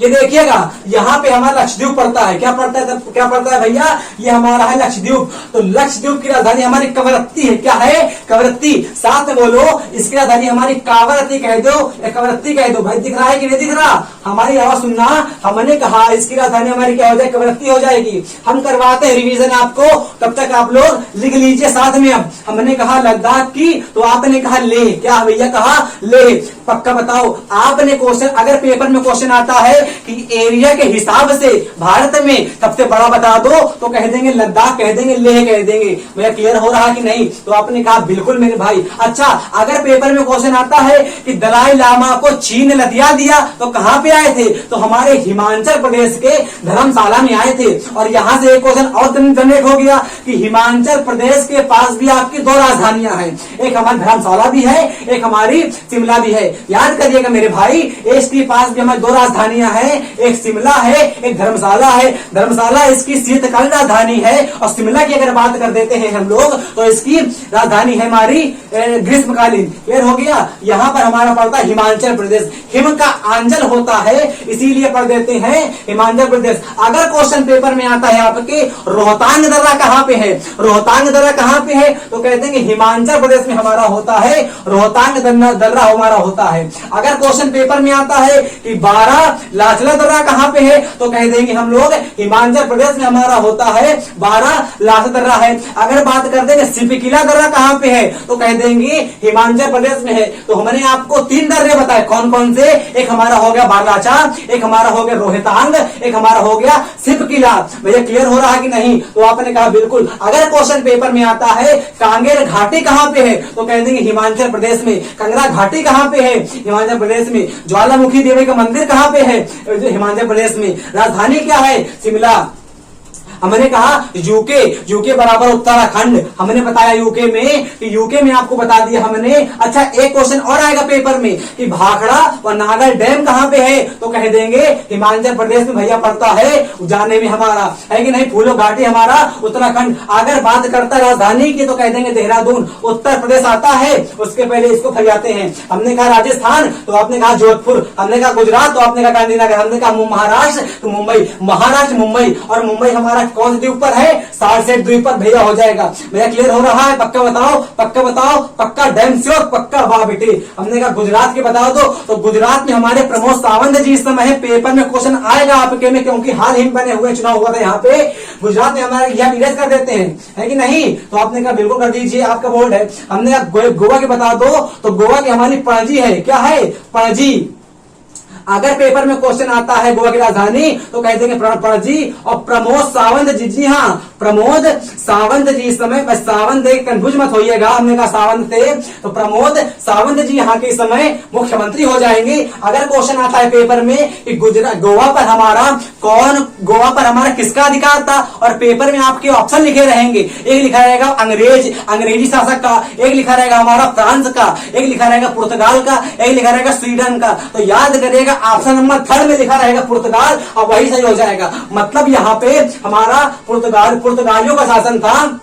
ये देखिएगा यहाँ पे हमारा लक्षद्वीप पड़ता है। क्या पड़ता है? क्या पड़ता है भैया? ये हमारा है लक्षद्वीप। तो लक्षद्वीप की राजधानी हमारी कवरत्ती है। क्या है? कवरत्ती। साथ में बोलो इसकी राजधानी हमारी कावरत्ती कह दो या कवरत्ती कह दो। भाई दिख रहा है कि नहीं दिख रहा? हमारी आवाज सुनना। हमने कहा इसकी राजधानी हमारी क्या हो जाएगी? कवरत्ती हो जाएगी। हम करवाते हैं रिवीजन आपको, तब तक आप लोग लिख लीजिए साथ में। अब हमने कहा लद्दाख की, तो आपने कहा लेह। क्या भैया कहा? लेह। पक्का बताओ। आपने क्वेश्चन, अगर पेपर में क्वेश्चन आता है कि एरिया के हिसाब से भारत में सबसे बड़ा बता दो, तो कह देंगे लद्दाख, कह देंगे लेह, कह देंगे। भैया क्लियर हो रहा कि नहीं? तो आपने कहा बिल्कुल मेरे भाई। अच्छा अगर पेपर में क्वेश्चन आता है कि दलाई लामा को चीन ने लतिया दिया, तो कहां पे आए थे? तो हमारे हिमाचल प्रदेश के धर्मशाला में आए थे। और यहां से एक क्वेश्चन और जनरेट हो गया कि हिमाचल प्रदेश के पास भी आपकी 2 राजधानियां हैं, एक हमारी धर्मशाला भी है, एक हमारी शिमला भी है। याद करिएगा मेरे भाई, इसके पास भी हमारी 2 राजधानियां हैं, एक शिमला है, एक धर्मशाला है। धर्मशाला इसकी शीतकालीन राजधानी है, और शिमला की अगर बात कर देते हैं हम लोग तो इसकी राजधानी है हमारी ग्रीष्मकालीन। क्लियर हो गया। यहाँ पर हमारा पड़ता है हिमाचल प्रदेश। हिम का आंचल होता है, इसीलिए पढ़ देते हैं हिमाचल प्रदेश। अगर क्वेश्चन पेपर में आता है आपके रोहतांग दर्रा कहाँ पे है, रोहतांग दर्रा कहाँ पे है, तो कहते हैं कि हिमाचल प्रदेश में हमारा होता है रोहतांग दर्रा हमारा होता है। अगर क्वेश्चन पेपर में आता है कि 12 लाचला दर्रा कहाँ पे है, तो कह देंगे हम लोग हिमाचल प्रदेश में हमारा होता है 12 लाचला दर्रा है। अगर बात करते हैं सिपकिला दर्रा कहाँ पे है, तो कह देंगे हिमाचल प्रदेश में है। तो हमने आपको 3 दर्रे बताए, कौन कौन से? एक हमारा हो गया बारलाचा, एक हमारा हो गया रोहतांग, एक हमारा हो गया सिपकिला। भैया क्लियर हो रहा है कि नहीं? तो आपने कहा बिल्कुल। अगर क्वेश्चन पेपर में आता है कांगेर घाटी कहाँ पे है, तो कह देंगे हिमाचल प्रदेश में। कंगरा घाटी कहाँ पे है? हिमाचल प्रदेश में। ज्वालामुखी देवी का मंदिर कहाँ पे है? हिमाचल प्रदेश में। राजधानी क्या है? शिमला। हमने कहा यूके बराबर उत्तराखंड, हमने बताया यूके में कि यूके में आपको बता दिया हमने। अच्छा एक क्वेश्चन और आएगा पेपर में कि भाखड़ा और नागर डैम कहाँ पे है, तो कह देंगे हिमाचल प्रदेश में भैया पड़ता है, जाने में हमारा है कि नहीं। फूलो घाटी हमारा उत्तराखंड। अगर बात करता राजधानी की तो कह देंगे देहरादून। उत्तर प्रदेश आता है, उसके पहले इसको फरियाते हैं। हमने कहा राजस्थान, तो आपने कहा जोधपुर। हमने कहा गुजरात, तो आपने कहा गांधीनगर। हमने कहा महाराष्ट्र, तो मुंबई। महाराष्ट्र मुंबई, और मुंबई हमारा कौन से द्वीप पर है? सालसेट द्वीप पर भैया हो जाएगा। भैया क्लियर हो रहा है? पक्का बताओ, पक्का बताओ, पक्का डैम श्योर, पक्का। वाह बेटे। हमने कहा गुजरात के बताओ तो गुजरात में हमारे प्रमोद सावंत जी इस समय है। पेपर में क्वेश्चन आएगा आपके में, क्योंकि हाल ही में बने हुए चुनाव हुआ था यहाँ पे। गुजरात में हमारे यहाँ इरेज कर देते हैं, है कि नहीं? तो आपने कहा बिल्कुल कर दीजिए, आपका बोर्ड है। हमने कहा गोवा के बता दो, तो गोवा की हमारी पणजी है। क्या है? पणजी। अगर पेपर में क्वेश्चन आता है गोवा की राजधानी तो कह देंगे प्रणब जी और प्रमोद सावंत जी। जी हाँ, प्रमोद सावंत जी। इस समय बस सावंत कंफ्यूज मत होइएगा, हमने कहा सावंत थे तो प्रमोद सावंत जी यहाँ के समय मुख्यमंत्री हो जाएंगे। अगर क्वेश्चन आता है पेपर में कि गुजरात गोवा पर हमारा किसका अधिकार था, और पेपर में आपके ऑप्शन लिखे रहेंगे, एक लिखा रहेगा अंग्रेजी शासक का, एक लिखा रहेगा हमारा फ्रांस का, एक लिखा रहेगा पुर्तगाल का, एक लिखा रहेगा स्वीडन का। तो याद करिएगा ऑप्शन नंबर 3 में लिखा रहेगा पुर्तगाल और वही सही हो जाएगा। मतलब यहाँ पे हमारा पुर्तगालियों का शासन था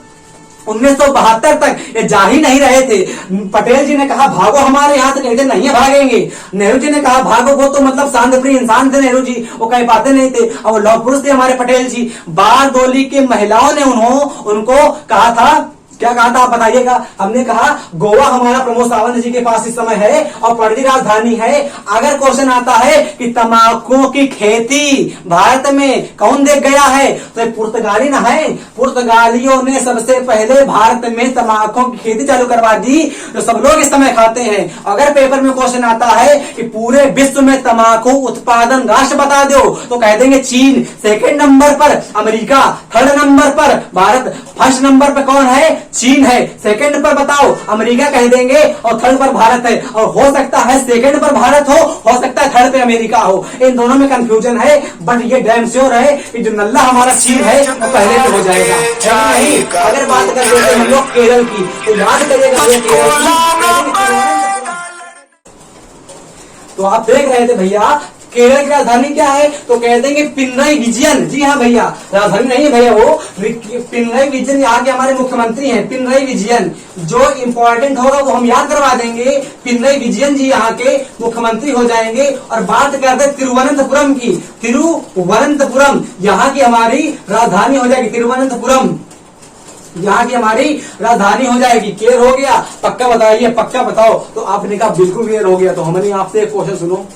1972 तक। ये जा ही नहीं रहे थे। पटेल जी ने कहा भागो हमारे यहाँ से, कहते नहीं भागेंगे। नेहरू जी ने कहा भागो, वो तो मतलब शांतिप्रिय इंसान थे नेहरू जी, वो कहीं पाते नहीं थे। और वो लौह पुरुष थे हमारे पटेल जी। बारदोली की महिलाओं ने उनको कहा था, क्या कहा था आप बताइएगा? हमने कहा गोवा हमारा प्रमोद सावंत जी के पास इस समय है और पड़ती राजधानी है। अगर क्वेश्चन आता है कि तंबाकू की खेती भारत में कौन देख गया है, तो पुर्तगाली ना है। पुर्तगालियों ने सबसे पहले भारत में तंबाकू की खेती चालू करवा दी, जो सब लोग इस समय खाते हैं। अगर पेपर में क्वेश्चन आता है कि पूरे विश्व में तंबाकू उत्पादन राष्ट्र बता दो, तो कह देंगे चीन। सेकेंड नंबर पर अमेरिका, थर्ड नंबर पर भारत, फर्स्ट नंबर पर कौन है? चीन है। सेकंड पर बताओ अमेरिका कह देंगे और थर्ड पर भारत है। और हो सकता है सेकंड पर भारत हो सकता है थर्ड पे अमेरिका हो। इन दोनों में कंफ्यूजन है, बट ये डैम श्योर है कि जो नल्ला हमारा चीन है वो पहले पे हो जाएगा। नहीं, अगर बात कर लेते हम लोग केरल की, तो याद करिएगा तो आप देख रहे थे भैया केरल की राजधानी क्या है, तो कह देंगे पिनरई विजयन। जी हाँ भैया, राजधानी नहीं है भैया वो, पिनरई विजयन यहाँ के हमारे मुख्यमंत्री हैं। पिनरई विजयन, जो इंपॉर्टेंट होगा वो हम याद करवा देंगे। पिनरई विजयन जी यहाँ के मुख्यमंत्री हो जाएंगे। और बात करते तिरुवनंतपुरम की, तिरुवनंतपुरम यहाँ की हमारी राजधानी हो जाएगी। तिरुवनंतपुरम यहाँ की हमारी राजधानी हो जाएगी। क्लियर हो गया? पक्का बताइए, पक्का बताओ। तो आपने कहा बिल्कुल क्लियर हो गया। तो हमने आपसे एक क्वेश्चन सुनो,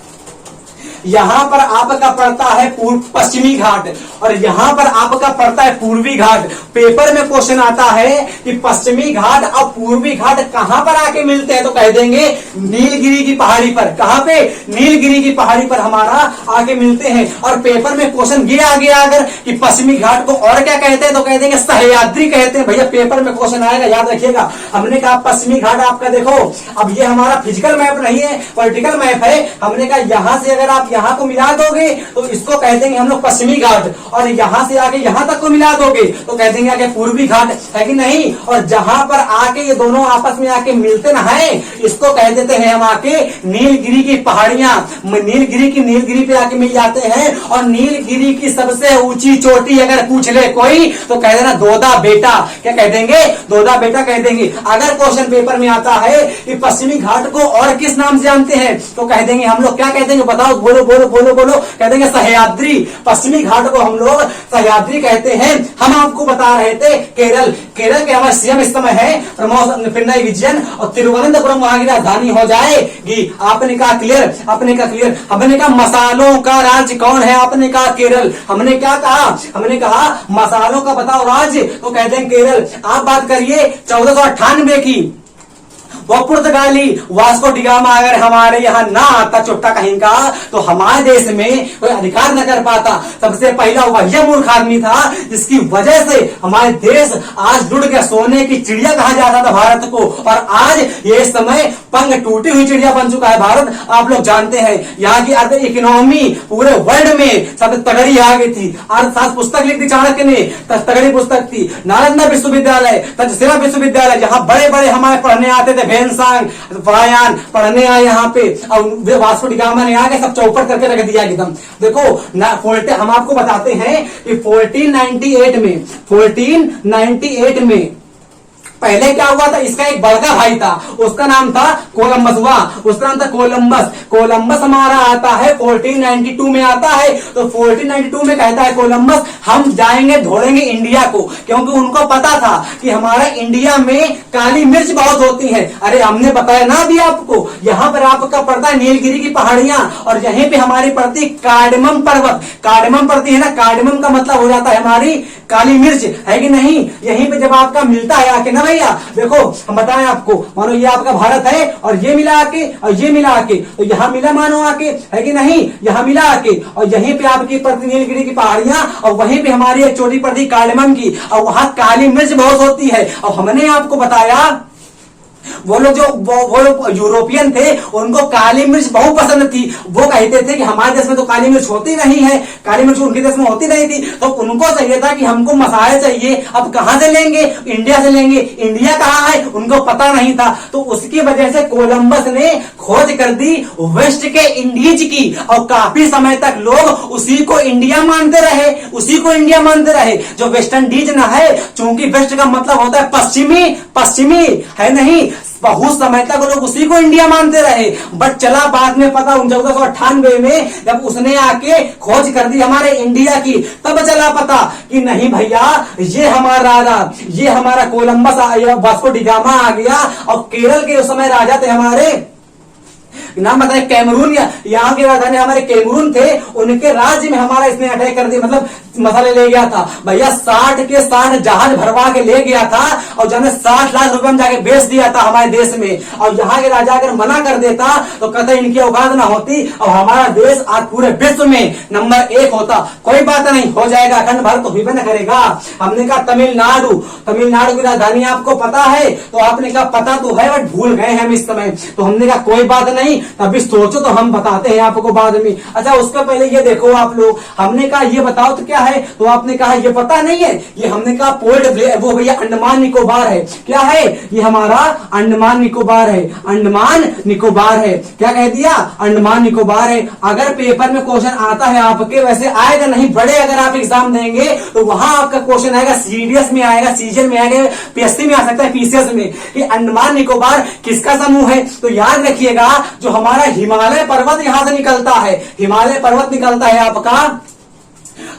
यहां पर आपका पड़ता है पश्चिमी घाट और यहां पर आपका पड़ता है पूर्वी घाट। पेपर में क्वेश्चन आता है कि पश्चिमी घाट और पूर्वी घाट कहां पर आके मिलते हैं, तो कह देंगे नीलगिरी की पहाड़ी पर। कहां पे? नीलगिरी की पहाड़ी पर हमारा आके मिलते हैं। और पेपर में क्वेश्चन ये आ गया अगर कि पश्चिमी घाट को और क्या कहते हैं, तो कह देंगे सह्याद्री कहते हैं। भैया पेपर में क्वेश्चन आएगा, याद रखिएगा। हमने कहा पश्चिमी घाट आपका देखो, अब ये हमारा फिजिकल मैप नहीं है, पॉलिटिकल मैप है। हमने कहा यहां से अगर आप यहां को मिला दोगे तो इसको कह देंगे हम लोग पश्चिमी घाट, और यहां से आके यहां तक को मिला दोगे तो कह देंगे आगे पूर्वी घाट, है कि नहीं? और जहां पर आके ये दोनों आपस में आके मिलते ना है, इसको कह देते हैं हम आके नीलगिरी की पहाड़ियां। नीलगिरी पे आके मिल जाते हैं। और नीलगिरी की सबसे ऊंची चोटी अगर पूछ ले कोई तो कह देना दोदा बेटा। क्या कह देंगे? दोदा बेटा कह देंगे। अगर क्वेश्चन पेपर में आता है कि पश्चिमी घाट को और किस नाम से जानते हैं, तो कह देंगे हम लोग क्या कह देंगे, बताओ, बोलो बोलो बोलो बोलो। कह देंगे सह्याद्री। पश्चिमी घाट को हम लोग सह्याद्री कहते हैं। हम आपको बता रहे थे केरल के हमारे सीएम इस समय है प्रमोद पिनरई विजयन, और तिरुवनंतपुरम वहां की राजधानी हो जाएगी। आपने कहा क्लियर, आपने कहा क्लियर। हमने कहा मसालों का राज्य कौन है, आपने कहा केरल। हमने क्या कहा? हमने कहा मसालों का बताओ राज्य, तो कहते हैं केरल। आप बात करिए 1498 की, वो पुर्तगाली वास्को डिगामा अगर हमारे यहाँ ना आता चुट्टा कहीं का, तो हमारे देश में कोई अधिकार न कर पाता। सबसे पहला वही मूर्ख आदमी था जिसकी वजह से हमारे देश आज जुड़ गया। सोने की चिड़िया कहा जाता था भारत को, और आज ये समय पंख टूटी हुई चिड़िया बन चुका है भारत। आप लोग जानते हैं यहाँ की अर्थ इकोनॉमी पूरे वर्ल्ड में सब तगड़ी आ गई थी। अर्थशास्त्र पुस्तक लिख दी चाणक्य ने, तगड़ी पुस्तक थी। नालंदा विश्वविद्यालय, तक्षशिला विश्वविद्यालय, जहाँ बड़े बड़े हमारे पढ़ने आते थे, वायान पढ़ने आए यहाँ पे, और वास्को डिगामा ने आके सब चौपट करके रख दिया एकदम। देखो हम आपको बताते हैं कि 1498 में पहले क्या हुआ था, इसका एक बड़का भाई था, उसका नाम था कोलंबस। उसका नाम था कोलंबस हमारा आता है 1492 में आता है। तो 1492 में कहता है कोलंबस हम जाएंगे ढोड़ेंगे इंडिया को, क्योंकि उनको पता था कि हमारा इंडिया में काली मिर्च बहुत होती है। अरे हमने बताया ना भी आपको, यहाँ पर आपका पड़ता है नीलगिरी की पहाड़ियां, और यहीं पे हमारी पड़ती कार्डमम पर्वत। कार्डमम पड़ती है ना, कार्डमम का मतलब हो जाता है हमारी काली मिर्च, है कि नहीं। यहीं पे जब आपका मिलता है आके ना भैया, देखो हम बताएं आपको, मानो ये आपका भारत है और ये मिला आके और ये मिला आके, तो यहाँ मिला मानो आके, है कि नहीं, यहाँ मिला आके, और यहीं पे आपकी नीलगिरी की पहाड़ियां, और वहीं पे हमारी एक चोटी पड़ती कार्डमम की, और वहां काली मिर्च बहुत होती है। और हमने आपको बताया वो लोग यूरोपियन थे, उनको काली मिर्च बहुत पसंद थी। वो कहते थे कि हमारे देश में तो काली मिर्च होती नहीं है, काली मिर्च उनके देश में होती नहीं थी, तो उनको चाहिए था कि हमको मसाले चाहिए। अब कहां से लेंगे? इंडिया से लेंगे। इंडिया कहाँ है उनको पता नहीं था, तो उसकी वजह से कोलंबस ने खोज कर दी वेस्ट के इंडीज की, और काफी समय तक लोग उसी को इंडिया मानते रहे, उसी को इंडिया मानते रहे। जो वेस्ट इंडीज ना है, चूंकि वेस्ट का मतलब होता है पश्चिमी, पश्चिमी, है नहीं, बहुत समय तक लोग उसी को इंडिया मानते रहे। बट चला बाद में पता 1498 में जब उसने आके खोज कर दी हमारे इंडिया की, तब चला पता कि नहीं भैया, ये हमारा कोलंबस वास्को डी गामा आ गया। और केरल के उस समय राजा थे हमारे, नाम बताए कैमरून, या यहाँ के राजधानी हमारे कैमरून थे, उनके राज्य में हमारा इसने अटैक कर दिया, मतलब मसाले ले गया था भैया। 60 के 60 जहाज भरवा के ले गया था, और जो 60 लाख रुपए में जाके बेच दिया था हमारे देश में। और यहाँ के राजा अगर मना कर देता तो कहते इनकी औकात ना होती, और हमारा देश आज पूरे विश्व में नंबर 1 होता। कोई बात नहीं, हो जाएगा, अखंड भारत तो भी न करेगा। हमने कहा तमिलनाडु, तमिलनाडु की राजधानी आपको पता है, तो आपने कहा पता तो है बट भूल गए हम इस समय। तो हमने कहा कोई बात नहीं, तभी सोचो तो हम बताते हैं आपको बाद में। अच्छा, उसका पहले ये देखो आप लोग, हमने कहा ये बताओ तो क्या है, तो आपने कहा ये पता नहीं है। ये हमने कहा पोर्ट ब्लेयर, वो भैया अंडमान निकोबार है। क्या है ये? हमारा अंडमान निकोबार है, अंडमान निकोबार है। क्या कह दिया? अंडमान निकोबार है। अगर पेपर में क्वेश्चन आता है आपके, वैसे आएगा नहीं, बड़े अगर आप एग्जाम देंगे तो वहां आपका क्वेश्चन आएगा, सीडीएस में आएगा, सीजन में आएगा, पीएससी में आ सकता है, पीसीएस में। कि अंडमान निकोबार किसका समूह है? तो याद रखिएगा, जो हमारा हिमालय पर्वत यहां से निकलता है, हिमालय पर्वत निकलता है आपका,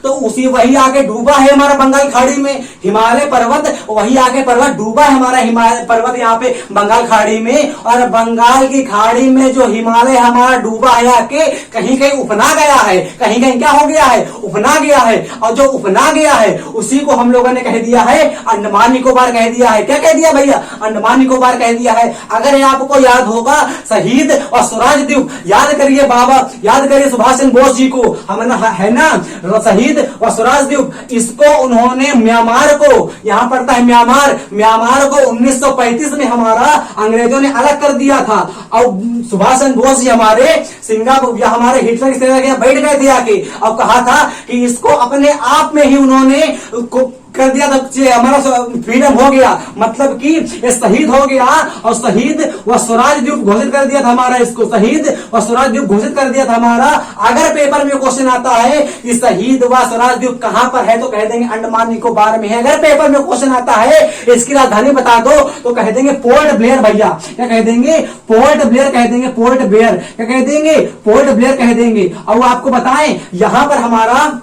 तो उसी वही आगे डूबा है हमारा बंगाल खाड़ी में हिमालय पर्वत, वही आगे पर्वत डूबा है हमारा हिमालय पर्वत यहाँ पे बंगाल खाड़ी में। और बंगाल की खाड़ी में जो हिमालय हमारा डूबा है आके कहीं कहीं उपना गया है, कहीं कहीं क्या हो गया है? उपना गया है। और जो उपना गया है उसी को हम लोगों ने कह दिया है अंडमान निकोबार कह दिया है। क्या कह दिया भैया? अंडमान निकोबार कह दिया है। अगर आपको याद होगा शहीद और स्वराज द्वीप, याद करिए बाबा, याद करिए सुभाष चंद्र बोस जी को, हम है ना, शहीद और स्वराज द्वीप, इसको उन्होंने म्यांमार को, यहां पड़ता है म्यांमार, म्यांमार को 1935 में हमारा अंग्रेजों ने अलग कर दिया था। और सुभाष चंद्र बोस जी हमारे सिंगापुर या हमारे हिटलर की सेना के बैठ गए थे आके, और कहा था कि इसको अपने आप में ही उन्होंने कर दिया था, हमारा फ्रीडम हो गया, मतलब कि ये शहीद हो गया। और शहीद व स्वराज द्वीप घोषित कर दिया था हमारा, इसको शहीद व स्वराज द्वीप घोषित कर दिया था हमारा। अगर पेपर में क्वेश्चन आता है कि शहीद व स्वराज द्वीप कहां पर है, तो कह देंगे अंडमान निकोबार में है। अगर पेपर में क्वेश्चन आता है इसकी राजधानी बता दो, तो कह देंगे पोर्ट ब्लेयर भैया। क्या कह देंगे? पोर्ट ब्लेयर कह देंगे, पोर्ट ब्लेयर। क्या कह देंगे? पोर्ट ब्लेयर कह देंगे। और आपको बताएं यहां पर हमारा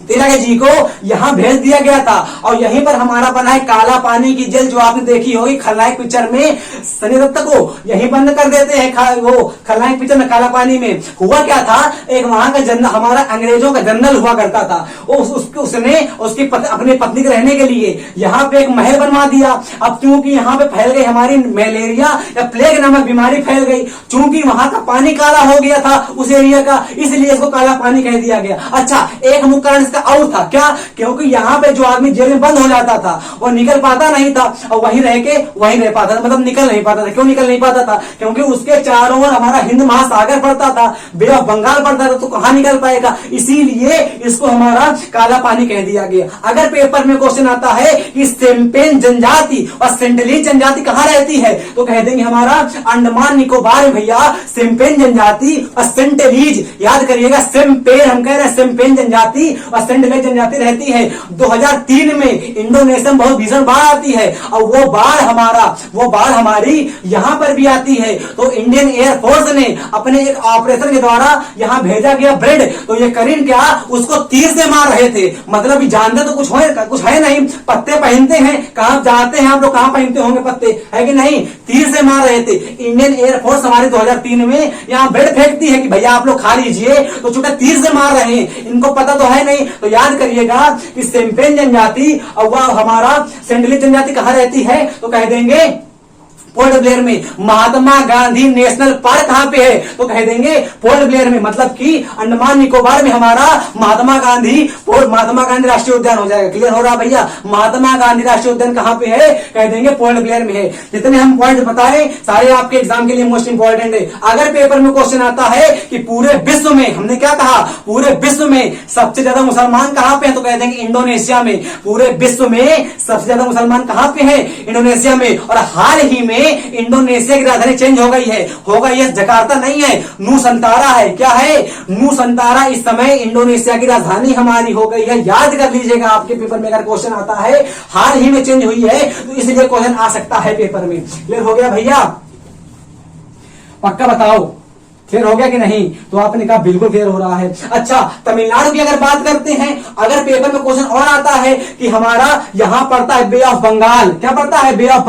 तिलक जी को यहां भेज दिया गया था, और यहीं पर हमारा बना है काला पानी की जेल, जो आपने देखी होगी खलनायक पिक्चर में, संजय दत्त को यहीं बंद कर देते हैं वो खलनायक पिक्चर में काला पानी में। हुआ क्या था, एक वहां का जनरल, हमारा अंग्रेजों का जनरल हुआ करता था, उसने उसकी अपनी पत्नी के रहने के लिए यहाँ पे एक महल बनवा दिया। अब चूंकि यहाँ पे फैल गई हमारी मलेरिया या प्लेग नामक बीमारी फैल गई, चूंकि वहां का पानी काला हो गया था उस एरिया का, इसलिए इसको काला पानी कह दिया गया। अच्छा, एक मुख्य कारण और था क्या, क्योंकि यहाँ पे जो आदमी जेल में बंद हो जाता था वो निकल पाता नहीं था, और वहीं रह के वहीं रह पाता था, मतलब निकल नहीं पाता था। क्यों निकल नहीं पाता था? क्योंकि उसके चारों ओर हमारा हिंद महासागर पड़ता था, बे ऑफ बंगाल पड़ता था, तो कहां निकल पाएगा? इसीलिए इसको हमारा काला पानी कह दिया गया। अगर पेपर में क्वेश्चन आता है कि सेम्पेन जनजाति और सेंटलीज जनजाति कहां रहती है, तो कह देंगे हमारा अंडमान निकोबार भैया। सेम्पेन जनजाति और सेंटलीज, याद करिएगा, सेम्पेन हम कह रहे हैं, सेम्पेन जनजाति और सेंटलीज जनजाति रहती है। 2003 में इंडोनेशिया में बहुत भीषण बाढ़ आती है, और वो बाढ़ हमारी यहां पर भी आती है। तो इंडियन एयरफोर्स ने अपने एक ऑपरेशन के द्वारा यहां भेजा गया ब्रेड, तो ये करीन क्या, उसको तीर से मार रहे थे, मतलब जानते तो कुछ है नहीं, पत्ते पहनते हैं, कहां जाते हैं आप लोग, कहां पहनते होंगे पत्ते, है कि नहीं? तीर से मार रहे थे। इंडियन एयरफोर्स हमारे 2003 में यहां ब्रेड फेंकती है कि भैया आप लोग खा लीजिए, तो चूंकि तीर से मार रहे हैं, इनको पता तो है नहीं तो याद करिएगा कि सेम्पेन जनजाति और वह हमारा सेंडलिस जनजाति कहां रहती है, तो कह देंगे पोर्ट ब्लेयर में। महात्मा गांधी नेशनल पार्क कहां पे है, तो कह देंगे पोर्ट ब्लेयर में, मतलब कि अंडमान निकोबार में हमारा महात्मा गांधी राष्ट्रीय उद्यान हो जाएगा। क्लियर हो रहा भैया? महात्मा गांधी राष्ट्रीय उद्यान कहां पे है, कह देंगे पोर्ट ब्लेयर में है। जितने हम पॉइंट बताए सारे आपके एग्जाम के लिए मोस्ट इंपॉर्टेंट है। अगर पेपर में क्वेश्चन आता है कि पूरे विश्व में, हमने क्या कहा, पूरे विश्व में सबसे ज्यादा मुसलमान कहां पे है, तो कह देंगे इंडोनेशिया में। पूरे विश्व में सबसे ज्यादा मुसलमान कहां पे है, इंडोनेशिया में। और हाल ही में इंडोनेशिया की राजधानी चेंज हो गई है, जकार्ता नहीं है, नूसंतारा है। क्या है, नूसंतारा इस समय इंडोनेशिया की राजधानी हमारी हो गई है। याद कर लीजिएगा, आपके पेपर में अगर क्वेश्चन आता है हाल ही में चेंज हुई है तो इसलिए क्वेश्चन आ सकता है पेपर में। क्लियर हो गया भैया? पक्का बताओ क्लियर हो गया कि नहीं? तो आपने कहा बिल्कुल क्लियर हो रहा है। अच्छा, तमिलनाडु की अगर बात करते हैं, अगर पेपर में क्वेश्चन और आता है कि हमारा यहां पड़ता है बे ऑफ बंगाल, क्या पड़ता है, बे ऑफ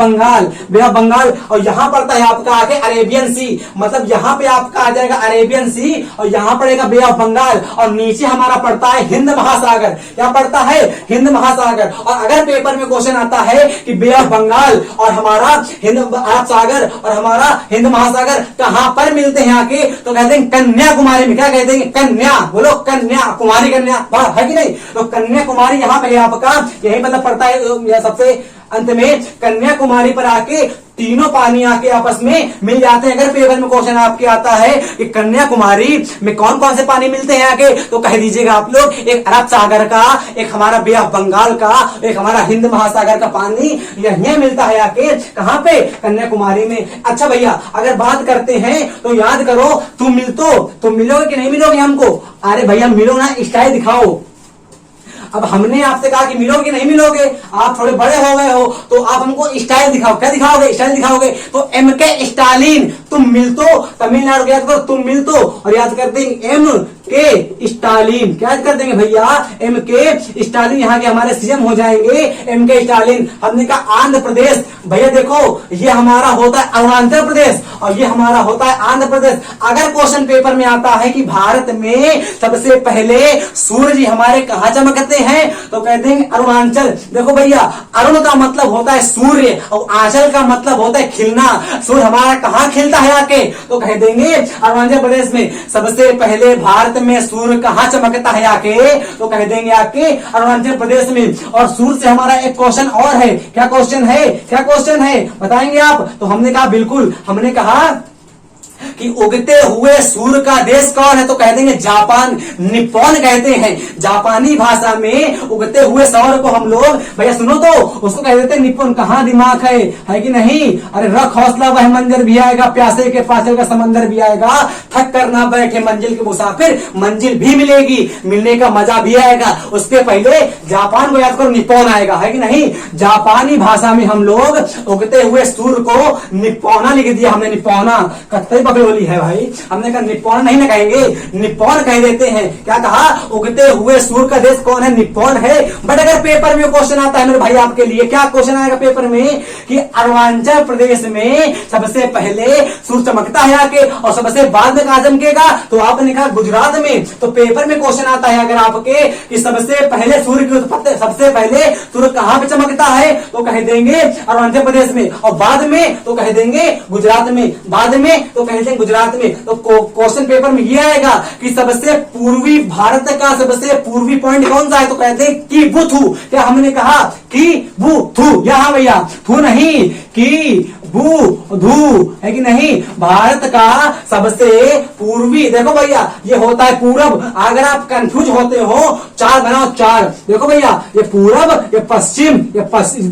बंगाल, और यहां पड़ता है आपका आगे अरेबियन सी, मतलब यहां पे आपका आ जाएगा अरेबियन सी और यहां पड़ेगा बे ऑफ बंगाल, और नीचे हमारा पड़ता है हिंद महासागर। क्या पड़ता है, हिंद महासागर। और अगर पेपर में क्वेश्चन आता है कि बे ऑफ बंगाल और हमारा हिंद अरब सागर और हमारा हिंद महासागर कहां पर मिलते हैं आके, तो कहते हैं कन्याकुमारी में। क्या कहते हैं, कन्या, बोलो कन्याकुमारी, कन्या है कि नहीं? तो कन्याकुमारी यहाँ पे आपका यही मतलब पड़ता है सबसे अंत में, कन्याकुमारी पर आके तीनों पानी आके आपस में मिल जाते हैं। अगर पेपर में क्वेश्चन आपके आता है कि कन्याकुमारी में कौन कौन से पानी मिलते हैं आके, तो कह दीजिएगा आप लोग एक अरब सागर का, एक हमारा बे ऑफ बंगाल का, एक हमारा हिंद महासागर का पानी यही मिलता है आके कहां पे, कन्याकुमारी में। अच्छा भैया, अगर बात करते हैं तो याद करो, तुम मिलोगे कि नहीं मिलोगे हमको? अरे भैया मिलो ना, स्टाइल दिखाओ। अब हमने आपसे कहा कि मिलोगे नहीं मिलोगे, आप थोड़े बड़े हो गए हो तो आप हमको स्टाइल दिखाओ। क्या दिखाओगे, स्टाइल दिखाओगे। तो एम के स्टालिन, तुम मिल तो, तमिलनाडु को याद करो, तुम मिल तो, और याद करते हैं एम के स्टालिन। क्या याद कर देंगे भैया, एम के स्टालिन यहाँ के हमारे सीएम हो जाएंगे, एम के स्टालिन। हमने कहा आंध्र प्रदेश, भैया देखो ये हमारा होता है अरुणाचल प्रदेश और ये हमारा होता है आंध्र प्रदेश। अगर क्वेश्चन पेपर में आता है कि भारत में सबसे पहले सूर्य हमारे कहाँ चमकते हैं, तो कहते हैं अरुणाचल। देखो भैया, अरुण का मतलब होता है सूर्य और आंचल का मतलब होता है खिलना। सूर्य हमारा कहाँ खिलता है आके, तो कह देंगे अरुणाचल प्रदेश में। सबसे पहले भारत में सूर्य कहाँ चमकता है आके, तो कह देंगे आके अरुणाचल प्रदेश में। और सूर्य से हमारा एक क्वेश्चन और है। क्या क्वेश्चन है, क्या क्वेश्चन है बताएंगे आप? तो हमने कहा बिल्कुल, हमने कहा कि उगते हुए सूर्य का देश कौन है, तो कह देंगे जापान, निप्पॉन कहते हैं। जापानी भाषा में उगते हुए सूर्य को हम लोग, भैया सुनो तो, उसको कह देते हैं निप्पॉन। कहाँ दिमाग है कि नहीं? अरे रख हौसला, वह मंजर भी आएगा, प्यासे के पासे का समंदर भी आएगा, थक कर ना बैठे मंजिल के मुसाफिर, मंजिल भी मिलेगी, मिलने का मजा भी आएगा। उसके पहले जापान को याद करो, निप्पॉन आएगा, है कि नहीं? जापानी भाषा में हम लोग उगते हुए सूर्य को निप्पॉना लिख दिया हमने, निप्पॉना। कत्ते बकलोली है भाई, हमने कहा निप्पॉन नहीं ना कहेंगे, निप्पॉन कह देते हैं। क्या कहा, उगते हुए सूर्य का देश कौन है, निप्पॉन है। बट अगर पेपर में क्वेश्चन आता है मेरे भाई आपके लिए, क्या क्वेश्चन आएगा पेपर में कि अरुणाचल प्रदेश में सबसे पहले सूर्य चमकता है आके और सबसे बाद में कहां चमकेगा, तो आपने कहा गुजरात में। तो पेपर में क्वेश्चन आता है अगर आपके कि सबसे पहले सूर्य की उत्पत्ति, सबसे पहले सूर्य कहां पे चमकता है, तो कह देंगे अरुणाचल प्रदेश में, और बाद में तो कह देंगे गुजरात में, बाद में तो कह देंगे गुजरात में। तो क्वेश्चन पेपर में ये आएगा कि सबसे पूर्वी भारत का सबसे पूर्वी पॉइंट कौन सा है, तो कहते हैं किबुथु। क्या हमने कहा किबुथु, यहाँ भैया थू नहीं, की बू धू, है कि नहीं? भारत का सबसे पूर्वी, देखो भैया ये होता है पूरब। अगर आप कंफ्यूज होते हो, चार बनाओ, चार। देखो भैया ये पूरब, ये पश्चिम, ये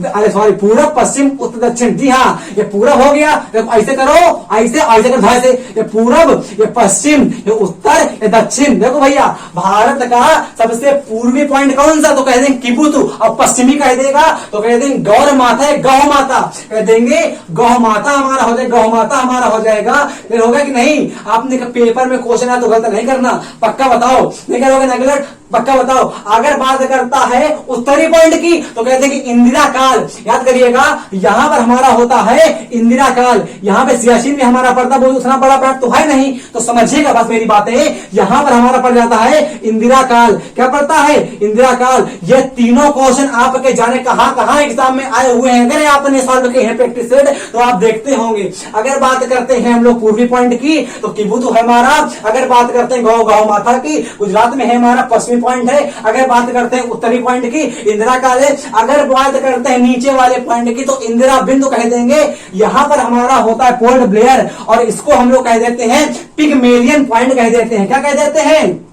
अरे सॉरी पूरब पश्चिम उत्तर दक्षिण। जी हाँ, ये पूरब हो गया। देखो ऐसे करो, ऐसे ऐसे करो, ऐसे। ये पूरब, ये पश्चिम, ये उत्तर, ये दक्षिण। देखो भैया भारत का सबसे पूर्वी पॉइंट कौन सा, तो कह देंगे किबुथु। और पश्चिमी कह देगा तो कह देंगे गौर माता है, गौ माता कह देंगे, गौ माता हमारा हो जाएगा, गौ माता हमारा हो जाएगा। फिर होगा कि नहीं? आपने पेपर में क्वेश्चन है तो गलत नहीं करना, पक्का बताओ, नहीं करोगे ना गलत पक्का बताओ। अगर बात करता है उत्तरी पॉइंट की तो कहते हैं कि इंदिरा काल, याद करिएगा यहां पर हमारा होता है इंदिरा काल। यहां पे सियाचिन में हमारा पड़ता, वो उतना बड़ा पार्ट तो है नहीं, तो समझिएगा बस मेरी बातें। यहां पर हमारा पड़ जाता है इंदिरा काल। क्या पड़ता है? इंदिरा काल। ये तीनों क्वेश्चन आपके जाने कहां कहां एग्जाम में आए हुए हैं, अगर आपने सॉल्व किए हैं प्रैक्टिस तो आप देखते होंगे। अगर बात करते हैं हम लोग पूर्वी पॉइंट की तो किबुतु है हमारा। अगर बात करते हैं गौ माता की, गुजरात में है हमारा पश्चिमी पॉइंट है। अगर बात करते हैं उत्तरी पॉइंट की, इंदिरा काल है। अगर बात करते हैं नीचे वाले पॉइंट की तो इंदिरा बिंदु कह देंगे। यहां पर हमारा होता है पोर्ट ब्लेयर, और इसको हम लोग कह देते हैं पिगमेलियन पॉइंट कह देते हैं। क्या कह देते हैं?